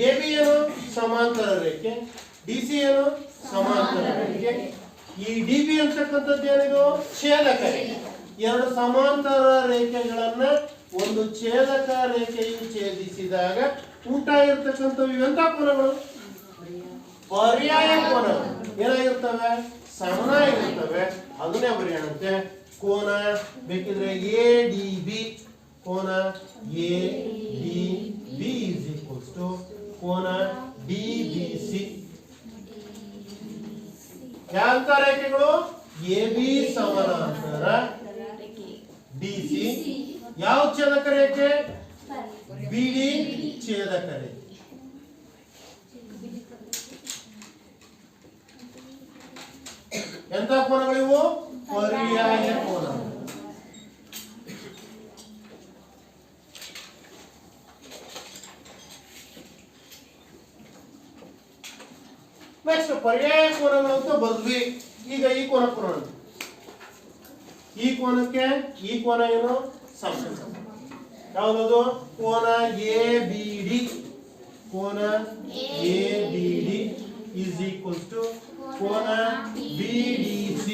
AB ಏನು? ಸಮಾಂತರ ರೇಖೆ. DC ಏನು? ಸಮಾಂತರ ರೇಖೆ. ಈ DB ಅಂತಕ್ಕಂಥದ್ದು ಏನಿದು? ಛೇದಕ ರೇಖೆ. ಎರಡು ಸಮಾಂತರ ರೇಖೆಗಳನ್ನ ಒಂದು ಛೇದಕ ರೇಖೆಯು ಛೇದಿಸಿದಾಗ ಉಂಟಾಗಿರ್ತಕ್ಕಂಥವು ಇವೆಂತ ಕೋನಗಳು? ಪರ್ಯಾಯ ಕೋನಗಳು. ಏನಾಗಿರ್ತವೆ? ಸಮನಾಗಿರ್ತವೆ. ಅದನ್ನೇ ಬರೆಯೋಣಂತೆ. ಕೋನ ಬೇಕಿದ್ರೆ ADB. ಕೋನ ADB is equals to ಕೋನ DBC. ಯಾವ ರೇಖೆಗಳು? AB ಸಮಾನಾಂತರ, DC ಯಾವ ಛೇದಕ ರೇಖೆ? BD ಛೇದಕ ರೇಖೆ. ಎಂತ ಕೋನಗಳಿವು? ಪರ್ಯಾಯ ಕೋನ. ನೆಕ್ಸ್ಟ್ ಪರ್ಯಾಯ ಕೋನಗಳು ಅಂತ ಬಂದ್ವಿ. ಈಗ ಈ ಕೋನ ಕೊಡೋಣ. ಈ ಕೋನಕ್ಕೆ ಈ ಕೋನ ಏನು? ಸಮ. ಯಾವುದು? ಕೋನ ABD. ಕೋನ ABD is equals to ಕೋನ BDC.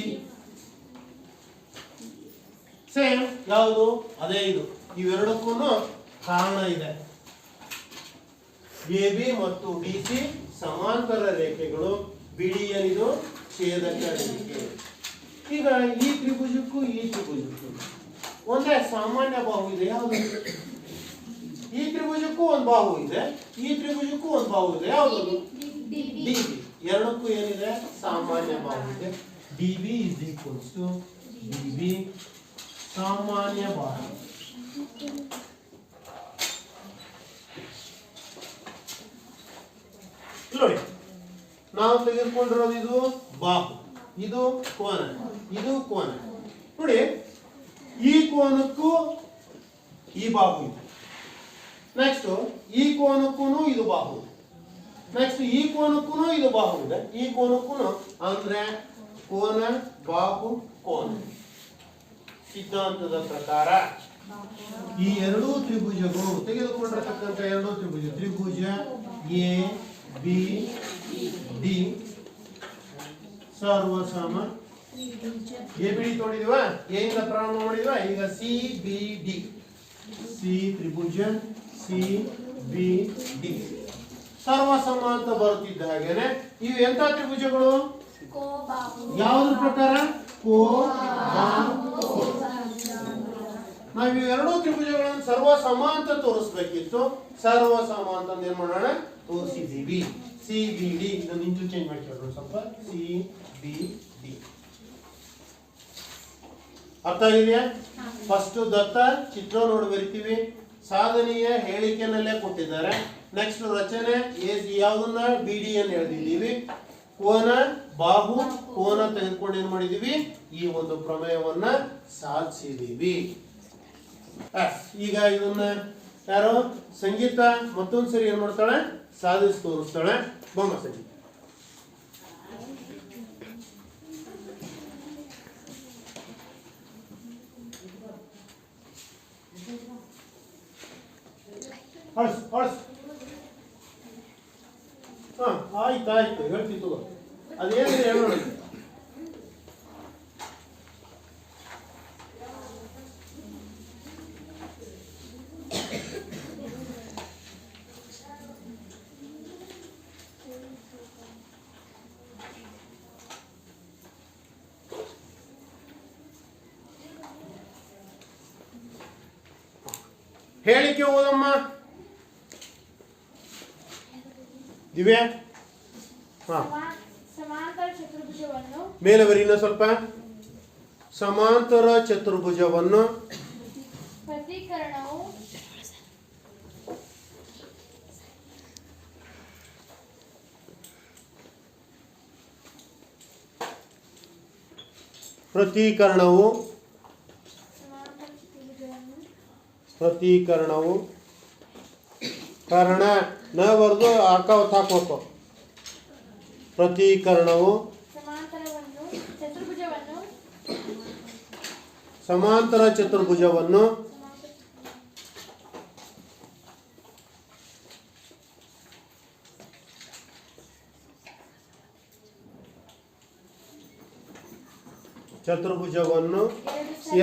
ಸೇಮ್ ಯಾವುದು? ಅದೇ ಇದು. ಇವೆರಡಕ್ಕೂ ಕಾರಣ ಇದೆ. AB ಮತ್ತು DC ಸಮಾಂತರ ರೇಖೆಗಳು, BD ಏನಿದು? ಛೇದಕ ರೇಖೆ. ಈಗ ಈ ತ್ರಿಭುಜಕ್ಕೂ ಈ ತ್ರಿಭುಜಕ್ಕೂ ಒಂದೇ ಸಾಮಾನ್ಯ ಬಾಹು ಇದೆ. ಯಾವುದು? ಈ ತ್ರಿಭುಜಕ್ಕೂ ಒಂದು ಬಾಹು ಇದೆ, ಈ ತ್ರಿಭುಜಕ್ಕೂ ಒಂದು ಬಾಹು ಇದೆ. ಯಾವುದು? DB. ಎರಡಕ್ಕೂ ಏನಿದೆ? ಸಾಮಾನ್ಯ ಬಾಹು ಇದೆ. DB is equals to DB ಸಾಮಾನ್ಯ ಬಾಹು. ನೋಡಿ, ನಾವು ತೆಗೆದುಕೊಂಡಿರೋದು ಇದು ಬಾಹು, ಇದು ಕೋನ, ಇದು ಕೋನ. ನೋಡಿ, ಈ ಕೋನಕ್ಕೂ ಈ ಬಾಹು ಇದೆ. ನೆಕ್ಸ್ಟ್ ಈ ಕೋನಕ್ಕೂ ಇದು ಬಾಹು ಇದೆ. ನೆಕ್ಸ್ಟ್ ಈ ಕೋನಕ್ಕೂ ಇದು ಬಾಹು ಇದೆ. ಈ ಕೋನಕ್ಕೂ ಅಂದ್ರೆ ಕೋನ ಬಾಹು ಕೋನ ಸಿದ್ಧಾಂತದ ಪ್ರಕಾರ ಈ ಎರಡೂ ತ್ರಿಭುಜಗಳು ತೆಗೆದುಕೊಂಡಿರತಕ್ಕಂಥ ಎರಡೂ ತ್ರಿಭುಜ ABD ಸರ್ವಸಮ. ABD ತೋಡಿದೀವ, A ಇಂದ ಪ್ರಾರಂಭ ಮಾಡಿದ್ವಾ. ಈಗ CBD, C ತ್ರಿಭುಜ CBD ಸರ್ವಸಮ ಅಂತ ಬರುತ್ತಿದ್ದ ಹಾಗೇನೆ ಇವು ಎಂತ ತ್ರಿಭುಜಗಳು? ಯಾವುದ್ರ ಪ್ರಕಾರ? ನಾವು ಇವೆರಡೂ ತ್ರಿಭುಜಗಳನ್ನು ಸರ್ವಸಮ ಅಂತ ತೋರಿಸ್ಬೇಕಿತ್ತು. ಸರ್ವಸಮ ಅಂತ ಏನ್ ಮಾಡೋಣ? ತೋರಿಸಿದ್ದೀವಿ. CBD ಇದನ್ನು ಇಂಟರ್ಚೇಂಜ್ ಮಾಡ್ಕೊಳ್ಳೋಣ ಸ್ವಲ್ಪ. CBD ಅರ್ಥ ಆಗಿದೆಯಾ? ಫಸ್ಟ್ ದತ್ತ ಚಿತ್ರ ನೋಡಿ ಬರಿತೀವಿ. ಸಾಧನೆಯ ಹೇಳಿಕೆನಲ್ಲೇ ಕೊಟ್ಟಿದ್ದಾರೆ. ನೆಕ್ಸ್ಟ್ ರಚನೆ ಯಾವುದನ್ನ? BD ಅನ್ನು ಹೇಳ್ತಿದ್ದೀವಿ. ಕೋನ ಬಾಹು ಕೋನ ತೆಗೆದುಕೊಂಡು ಏನ್ ಮಾಡಿದೀವಿ? ಈ ಒಂದು ಪ್ರಮೇಯವನ್ನ ಸಾಧಿಸಿದೀವಿ. ಈಗ ಇದನ್ನ ಯಾರೋ ಸಂಗೀತ ಮತ್ತೊಂದು ಸರಿ ಏನ್ ಮಾಡ್ತಾಳೆ, ಸಾಧಿಸಿ ತೋರಿಸ್ತಾಳೆ. ಬೊಮ್ಮ ಸಂಗೀತ. ಆಯ್ತು ಹೇಳ್ತೀನಿ ತಗೋ. ಅದೇನಿದೆ ಹೇಳೋಣ. ಹೇಳಿಕೆ ಓದಮ್ಮ ದಿವ್ಯಾ. ಸಮಾಂತರ ಚತುರ್ಭುಜವನ್ನು ಮೇಲೆ ಬರೀನ ಸ್ವಲ್ಪ. ಸಮಾಂತರ ಚತುರ್ಭುಜವನ್ನು ಪ್ರತೀಕರಣವು ಪ್ರತೀಕರಣವು ಕರ್ಣ ನ ಬರೆದು ಅರ್ಕಾವತ್ ಹಾಕಬೇಕು. ಪ್ರತೀಕರಣವು ಸಮಾಂತರ ಚತುರ್ಭುಜವನ್ನು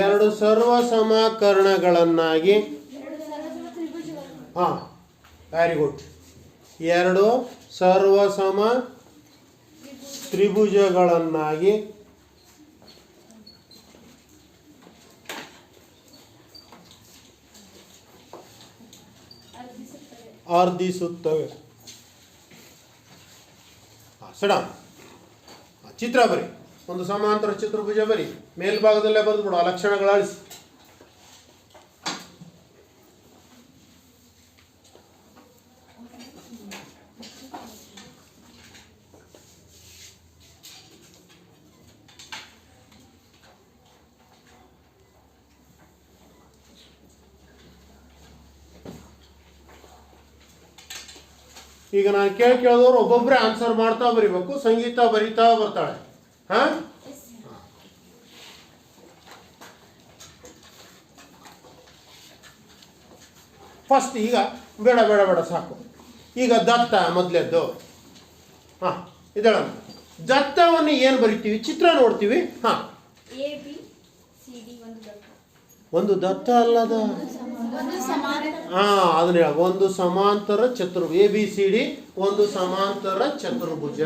ಎರಡು ಸರ್ವ ಸಮಕರ್ಣಗಳನ್ನಾಗಿ, ವೆರಿ ಗುಡ್, ಎರಡು ಸರ್ವಸಮ ತ್ರಿಭುಜಗಳನ್ನಾಗಿ ಅರ್ಧಿಸುತ್ತವೆ. ಚಿತ್ರ ಬರಿ. ಒಂದು ಸಮಾಂತರ ಚತುರ್ಭುಜ ಬರಿ. ಮೇಲ್ಭಾಗದಲ್ಲೇ ಬರೆದ್ಬಿಡು ಆ ಲಕ್ಷಣಗಳ ಅಳಿಸಿ. ಈಗ ನಾನು ಕೇಳಿದವರು ಒಬ್ಬೊಬ್ಬರೇ ಆನ್ಸರ್ ಮಾಡ್ತಾ ಬರಿಬೇಕು. ಸಂಗೀತ ಬರಿತಾ ಬರ್ತಾಳೆ. ಫಸ್ಟ್ ಈಗ ಬೇಡ ಬೇಡ ಬೇಡ ಸಾಕು. ಈಗ ದತ್ತ ಮೊದಲೇದ್ದು. ಇದಳ ದತ್ತವನ್ನು ಏನು ಬರಿತೀವಿ? ಚಿತ್ರ ನೋಡ್ತೀವಿ. ಒಂದು ದತ್ತ ಅಲ್ಲದ ಅದನ್ನ ಹೇಳ. ಒಂದು ಸಮಾಂತರ ಚತುರ್ಭುಜ ABCD, ಒಂದು ಸಮಾಂತರ ಚತುರ್ಭುಜ.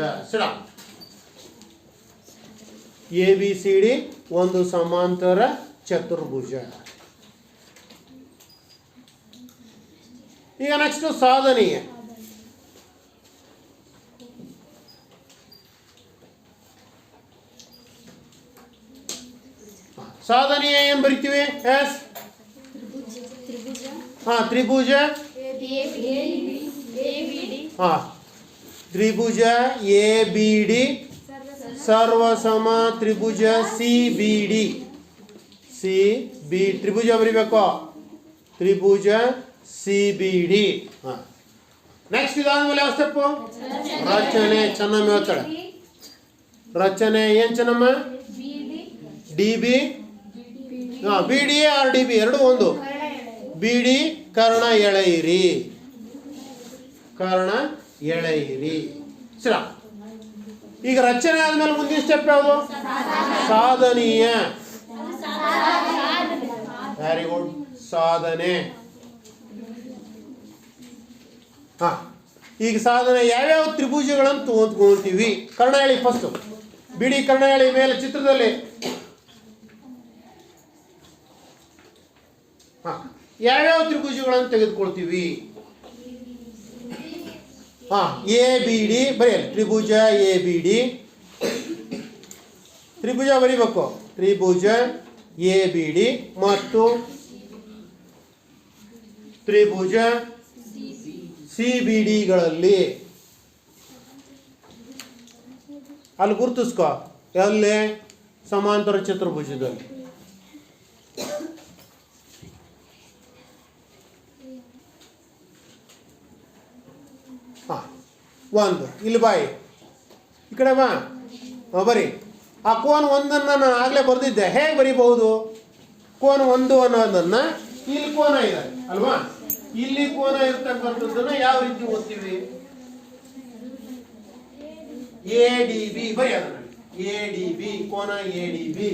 ABCD ಒಂದು ಸಮಾಂತರ ಚತುರ್ಭುಜ. ಈಗ ನೆಕ್ಸ್ಟ್ ಸಾಧನೀಯ. ಸಾಧನೀಯ ಏನ್ ಬರಿತೀವಿ? ತ್ರಿಭುಜ ತ್ರಿಭುಜ ABD, ಸರ್ವಸಮ ತ್ರಿಭುಜ CBD. ತ್ರಿಭುಜ ಬರಿಬೇಕು. ತ್ರಿಭುಜ CBD. ನೆಕ್ಸ್ಟ್ ಇದಾದ್ಮೇಲೆ ಯಾವ ಸ್ಟೆಪ್ಪು? ರಚನೆ. ಚೆನ್ನಮ್ಮ ಹೇಳ್ತಾಳೆ. ರಚನೆ ಏನ್ ಚೆನ್ನಮ್ಮ? DB BD RDB ಎರಡು ಒಂದು. BD ಕರ್ಣ ಎಳೆಯಿರಿ. ಈಗ ರಚನೆ ಆದ್ಮೇಲೆ ಮುಂದಿನ ಸ್ಟೆಪ್ ಯಾವುದು? ಸಾಧನೀಯ. ವೆರಿ ಗುಡ್, ಸಾಧನೆ. ಈಗ ಸಾಧನೆ ಯಾವ್ಯಾವ ತ್ರಿಭುಜಗಳನ್ನು ತಗೊಂತೀವಿ? ಕರ್ಣ ಎಳಿ ಫಸ್ಟ್. ಬಿಡಿ ಕರ್ಣ ಎಳಿ ಮೇಲೆ ಚಿತ್ರದಲ್ಲಿ. ಯಾವ್ಯಾವ ತ್ರಿಭುಜಗಳನ್ನು ತೆಗೆದುಕೊಳ್ತೀವಿ? ABD ಬರೆಯಲ್ಲ. ತ್ರಿಭುಜ ABD. ತ್ರಿಭುಜ ಬರಿಬೇಕು. ತ್ರಿಭುಜ ABD ಮತ್ತು ತ್ರಿಭುಜ CBDಗಳಲ್ಲಿ ಅಲ್ಲಿ ಗುರುತಿಸ್ಕೋ. ಎಲ್ಲಿ? ಸಮಾಂತರ ಚತುರ್ಭುಜದಲ್ಲಿ. ಒಂದು ಇಲ್ಲಿ ಬಾಯಿ ಈ ಕಡೆ ಬಾ ಬರಿ ಆ ಕೋನ ಒಂದನ್ನು ನಾನು ಆಗಲೇ ಬರೆದಿದ್ದೆ ಹೇಗೆ ಬರೀಬಹುದು ಕೋನ ಒಂದು ಅನ್ನೋದನ್ನು ಇಲ್ಲಿ ಕೋನ ಇದೆ ಅಲ್ವಾ ಇಲ್ಲಿ ಕೋನ ಇರ್ತಕ್ಕಂಥದ್ದನ್ನು ಯಾವ ರೀತಿ ಓದ್ತೀವಿ ಎ ಡಿ ಬಿ ಬರಿ ಅದನ್ನ ಎ ಡಿ ಬಿ ಕೋನ A D B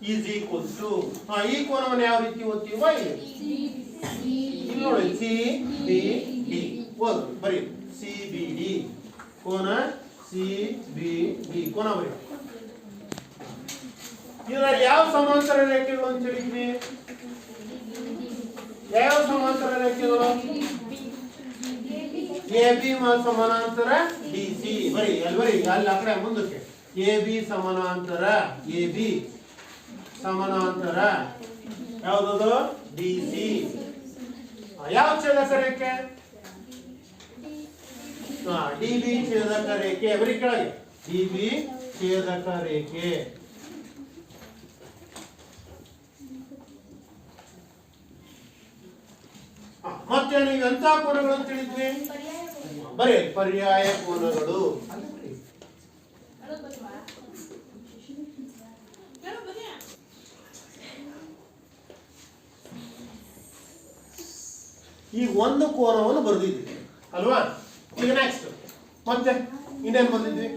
is equals to ಈ ಕೋನವನ್ನು ಯಾವ ರೀತಿ ಓದ್ತೀವಿ ಇಲ್ಲಿ ನೋಡಿ ಸಿ ಬಿ ಡಿ ಓದು ಬರಿ ಸಿ ಬಿ ಡಿ ಕೋನ ಸಿ ಬಿ ಡಿ ಕೋನ ಬರಿ ಇದರಲ್ಲಿ ಯಾವ ಸಮಾಂತರ ರೇಖೆಗಳು ಅಂತ ಹೇಳಿದ್ವಿ ಯಾವ ಸಮಾಂತರ ರೇಖೆಗಳು ಎ ಬಿ ಸಮಾನಾಂತರ ಡಿ ಸಿ ಬರಿ ಅಲ್ಲಿ ಬರಿ ಅಲ್ಲಿ ಆ ಕಡೆ ಮುಂದಕ್ಕೆ ಎ ಬಿ ಸಮಾನಾಂತರ ಎ ಬಿ ಸಮಾನಾಂತರ ಯಾವ್ದದು ಡಿ ಸಿ ಯಾವ ಛೇದಕ ರೇಖೆ ಡಿ ಬಿ ಛೇದಕ ರೇಖೆ ಬರೀ ಕೆಳಗೆ ಡಿ ಬಿ ಛೇದಕ ರೇಖೆ ಮತ್ತೆ ನೀವು ಎಂತ ಕೋನಗಳು ಅಂತ ಹೇಳಿದ್ವಿ ಬರೀ ಪರ್ಯಾಯ ಕೋನಗಳು ಈ ಒಂದು ಕೋನವನ್ನು ಬರೆದಿದ್ವಿ ಅಲ್ವಾ ಈಗ ನೆಕ್ಸ್ಟ್ ಮತ್ತೆ ಇನ್ನೇನು ಬಂದಿದ್ವಿ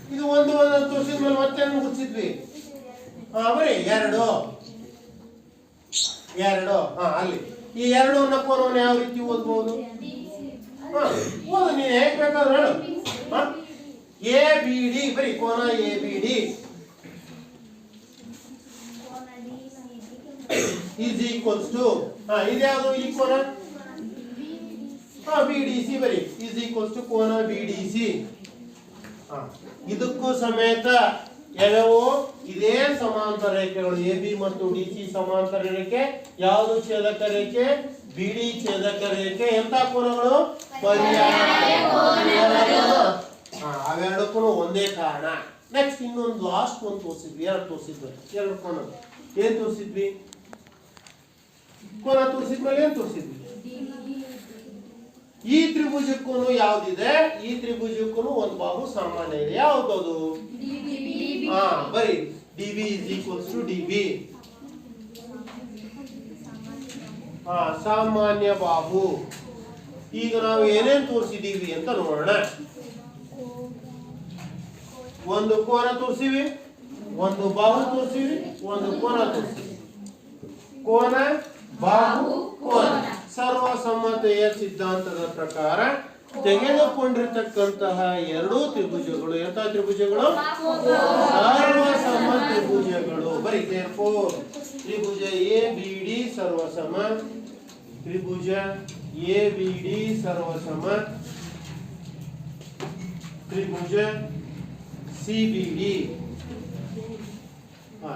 ಇದು ಒಂದು ತೋರಿಸಿದ ಮೇಲೆ ಮತ್ತೆ ಮುಗಿಸಿದ್ವಿ ಬರೀ ಎರಡು ಅಲ್ಲಿ ಈ ಎರಡು ಅನ್ನೋ ಕೋನವನ್ನು ಯಾವ ರೀತಿ ಓದ್ಬಹುದು ಓದು ನೀನು ಹೇಗೆ ಬೇಕಾದ್ರೆ ಹೇಳು ಎ ಬಿ ಡಿ ಬರೀ ಕೋನ A B D is equals to ಇದ್ಯಾವುದು ಈ ಕೋನ BDC ಬರಿ is equals to ಕೋನ BDC ಇದಕ್ಕೂ ಸಮೇತ ಯಾವ್ಯಾವು ಇದೇ ಸಮಾಂತರ ರೇಖೆಗಳು AB ಮತ್ತು DC ಸಮಾಂತರ ರೇಖೆ ಯಾವುದು ಛೇದಕ ರೇಖೆ BD ಛೇದಕ ರೇಖೆ ಎಂತ ಕೋನಗಳು ಪರ್ಯಾಯ ಕೋನಗಳು ಅವೆರಡಕ್ಕೂ ಒಂದೇ ಕಾರಣ ನೆಕ್ಸ್ಟ್ ಇನ್ನೊಂದು ಲಾಸ್ಟ್ ಒಂದು ತೋರಿಸಿದ್ವಿ ಎರಡು ಕೋನ ಏನ್ ತೋರಿಸಿದ್ವಿ ಕೋನ ತೋರಿಸಿದ್ಮೇಲೆ ಏನ್ ತೋರಿಸಿದ್ವಿ ಈ ತ್ರಿಭುಜಕ್ಕೂ ಯಾವ್ದಿದೆ ಈ ತ್ರಿಭುಜಕ್ಕೂ ಒಂದು ಬಾಹು ಸಾಮಾನ್ಯ ಇದೆ ಯಾವ್ದು ಬರಿ DB is equals to DB ಸಾಮಾನ್ಯ ಬಾಹು ಈಗ ನಾವು ಏನೇನ್ ತೋರಿಸಿದೀವಿ ಅಂತ ನೋಡೋಣ ಒಂದು ಕೋನ ತೋರಿಸಿವಿ ಒಂದು ಬಾಹು ತೋರಿಸಿವಿ ಒಂದು ಕೋನ ತೋರಿಸಿವಿ ಕೋನ ಬಾಹು ಕೋನ ಸರ್ವಸಮ್ಮತೆಯ ಸಿದ್ಧಾಂತದ ಪ್ರಕಾರ ತೆಗೆದುಕೊಂಡಿರತಕ್ಕಂತಹ ಎರಡೂ ತ್ರಿಭುಜಗಳು ಎಂತ ತ್ರಿಭುಜಗಳು ಸರ್ವಸಮ ತ್ರಿಭುಜಗಳು ಬರೀ ತ್ರಿಭುಜ ಎ ಬಿ ಡಿ ಸರ್ವಸಮ ತ್ರಿಭುಜ ಎ ಬಿ ಡಿ ಸರ್ವಸಮ ತ್ರಿಭುಜ ಸಿ ಬಿ ಡಿ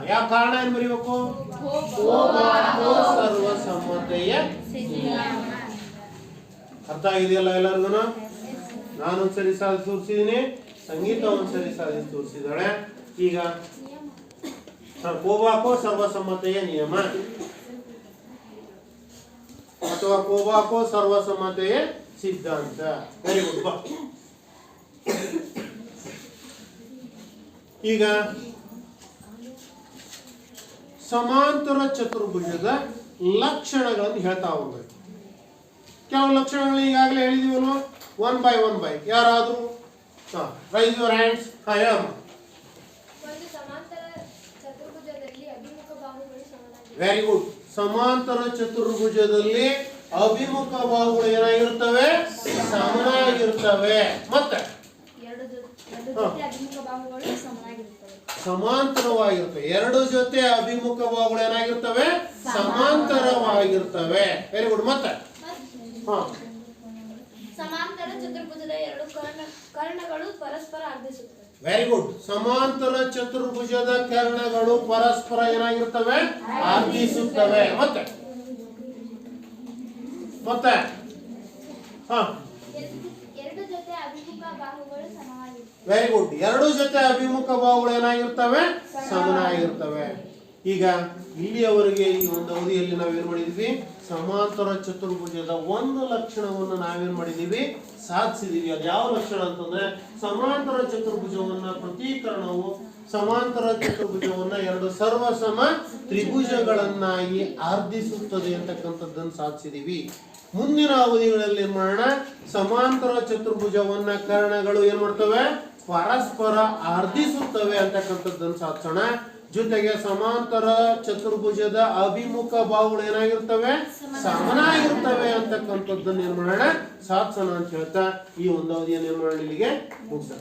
ಯಾವ ಕಾರಣ ಏನ್ ಬರೀಬೇಕು ಸರ್ವಸಮ್ಮತೆಯ ಅರ್ಥ ಆಗಿದೆಯಲ್ಲ ಎಲ್ಲರಿಗೂ ನಾನೊಂದ್ಸರಿ ಸಾಧಿಸಿ ತೋರಿಸಿದೀನಿ ಸಂಗೀತ ಒಂದ್ಸರಿ ಸಾಧಿಸಿ ತೋರಿಸಿದಾಳೆ ಈಗ ಕೋಬಾಕೋ ಸರ್ವಸಮ್ಮತೆಯ ನಿಯಮ ಅಥವಾ ಕೋಬಾಕೋ ಸರ್ವಸಮ್ಮತೆಯ ಸಿದ್ಧಾಂತ ವೆರಿ ಗುಡ್ ಬಾ ಈಗ ಸಮಾಂತರ ಚತುರ್ಭುಜದ ಲಕ್ಷಣಗಳನ್ನು ಹೇಳ್ತಾ ಹೋಗ್ಬೇಕು ಕೆಲವು ಲಕ್ಷಣಗಳು ಈಗಾಗಲೇ ಹೇಳಿದೀವಲ್ವ ಒನ್ ಬೈ ಯಾರಾದ್ರೂ raise your hands very good ಸಮಾಂತರ ಚತುರ್ಭುಜದಲ್ಲಿ ಅಭಿಮುಖ ಬಾಹುಗಳು ಏನಾಗಿರ್ತವೆ ಸಮನಾಗಿರ್ತವೆ ಮತ್ತೆ ಸಮಾಂತರವಾಗಿರ್ತವೆ ಎರಡು ಜೊತೆ ಅಭಿಮುಖ ಬಾಹುಗಳು ಏನಾಗಿರ್ತವೆ ಸಮಾಂತರವಾಗಿರ್ತವೆ ವೆರಿ ಗುಡ್ ಮತ್ತೆ ಸಮಾಂತರ ಚತುರ್ಭುಜದ ಎರಡು ಕರ್ಣಗಳು ಪರಸ್ಪರ ಅರ್ಧಿಸುತ್ತವೆ ವೆರಿ ಗುಡ್ ಸಮಾಂತರ ಚತುರ್ಭುಜದ ಕರ್ಣಗಳು ಪರಸ್ಪರ ಏನಾಗಿರ್ತವೆ ಅರ್ಧಿಸುತ್ತವೆ ಮತ್ತೆ ಮತ್ತೆ ಎರಡು ಜೊತೆ ಅಭಿಮುಖ ಬಾಹುಗಳು ಸಮವಾಗಿರುತ್ತವೆ ವೆರಿ ಗುಡ್ ಎರಡು ಜೊತೆ ಅಭಿಮುಖ ಬಾಹುಗಳು ಏನಾಗಿರ್ತವೆ ಸಮನಾಗಿರ್ತವೆ ಈಗ ಇಲ್ಲಿಯವರೆಗೆ ಈ ಒಂದು ಅವಧಿಯಲ್ಲಿ ನಾವೇನ್ ಮಾಡಿದ್ವಿ, ಸಮಾಂತರ ಚತುರ್ಭುಜದ ಒಂದು ಲಕ್ಷಣವನ್ನು ನಾವೇನ್ ಮಾಡಿದೀವಿ, ಸಾಧಿಸಿದೀವಿ. ಅದು ಯಾವ ಲಕ್ಷಣ ಅಂತಂದ್ರೆ, ಸಮಾಂತರ ಚತುರ್ಭುಜವನ್ನ ಪ್ರತೀಕರಣವು ಸಮಾಂತರ ಚತುರ್ಭುಜವನ್ನ ಎರಡು ಸರ್ವಸಮ ತ್ರಿಭುಜಗಳನ್ನಾಗಿ ಆರ್ಧಿಸುತ್ತದೆ ಅಂತಕ್ಕಂಥದ್ದನ್ನು ಸಾಧಿಸಿದೀವಿ. ಮುಂದಿನ ಅವಧಿಗಳಲ್ಲಿ ಏನ್ ಮಾಡೋಣ, ಸಮಾಂತರ ಚತುರ್ಭುಜವನ್ನ ಕರ್ಣಗಳು ಏನ್ ಮಾಡ್ತವೆ, ಪರಸ್ಪರ ಆರ್ಧಿಸುತ್ತವೆ ಅಂತಕ್ಕಂಥದ್ದನ್ನು ಸಾಧಿಸೋಣ. ಜೊತೆಗೆ ಸಮಾಂತರ ಚತುರ್ಭುಜದ ಅಭಿಮುಖ ಬಾಹುಗಳು ಏನಾಗಿರ್ತವೆ, ಸಮನಾಗಿರ್ತವೆ ಅಂತಕ್ಕಂಥದ್ದನ್ನು ಏನ್ ಮಾಡೋಣ, ಸಾಧಿಸೋಣ ಅಂತ ಹೇಳ್ತಾ ಈ ಒಂದು ಅವಧಿಯನ್ನು ಏನ್ ಮಾಡೋಣ, ಇಲ್ಲಿಗೆ ಮುಗಿಸೋಣ.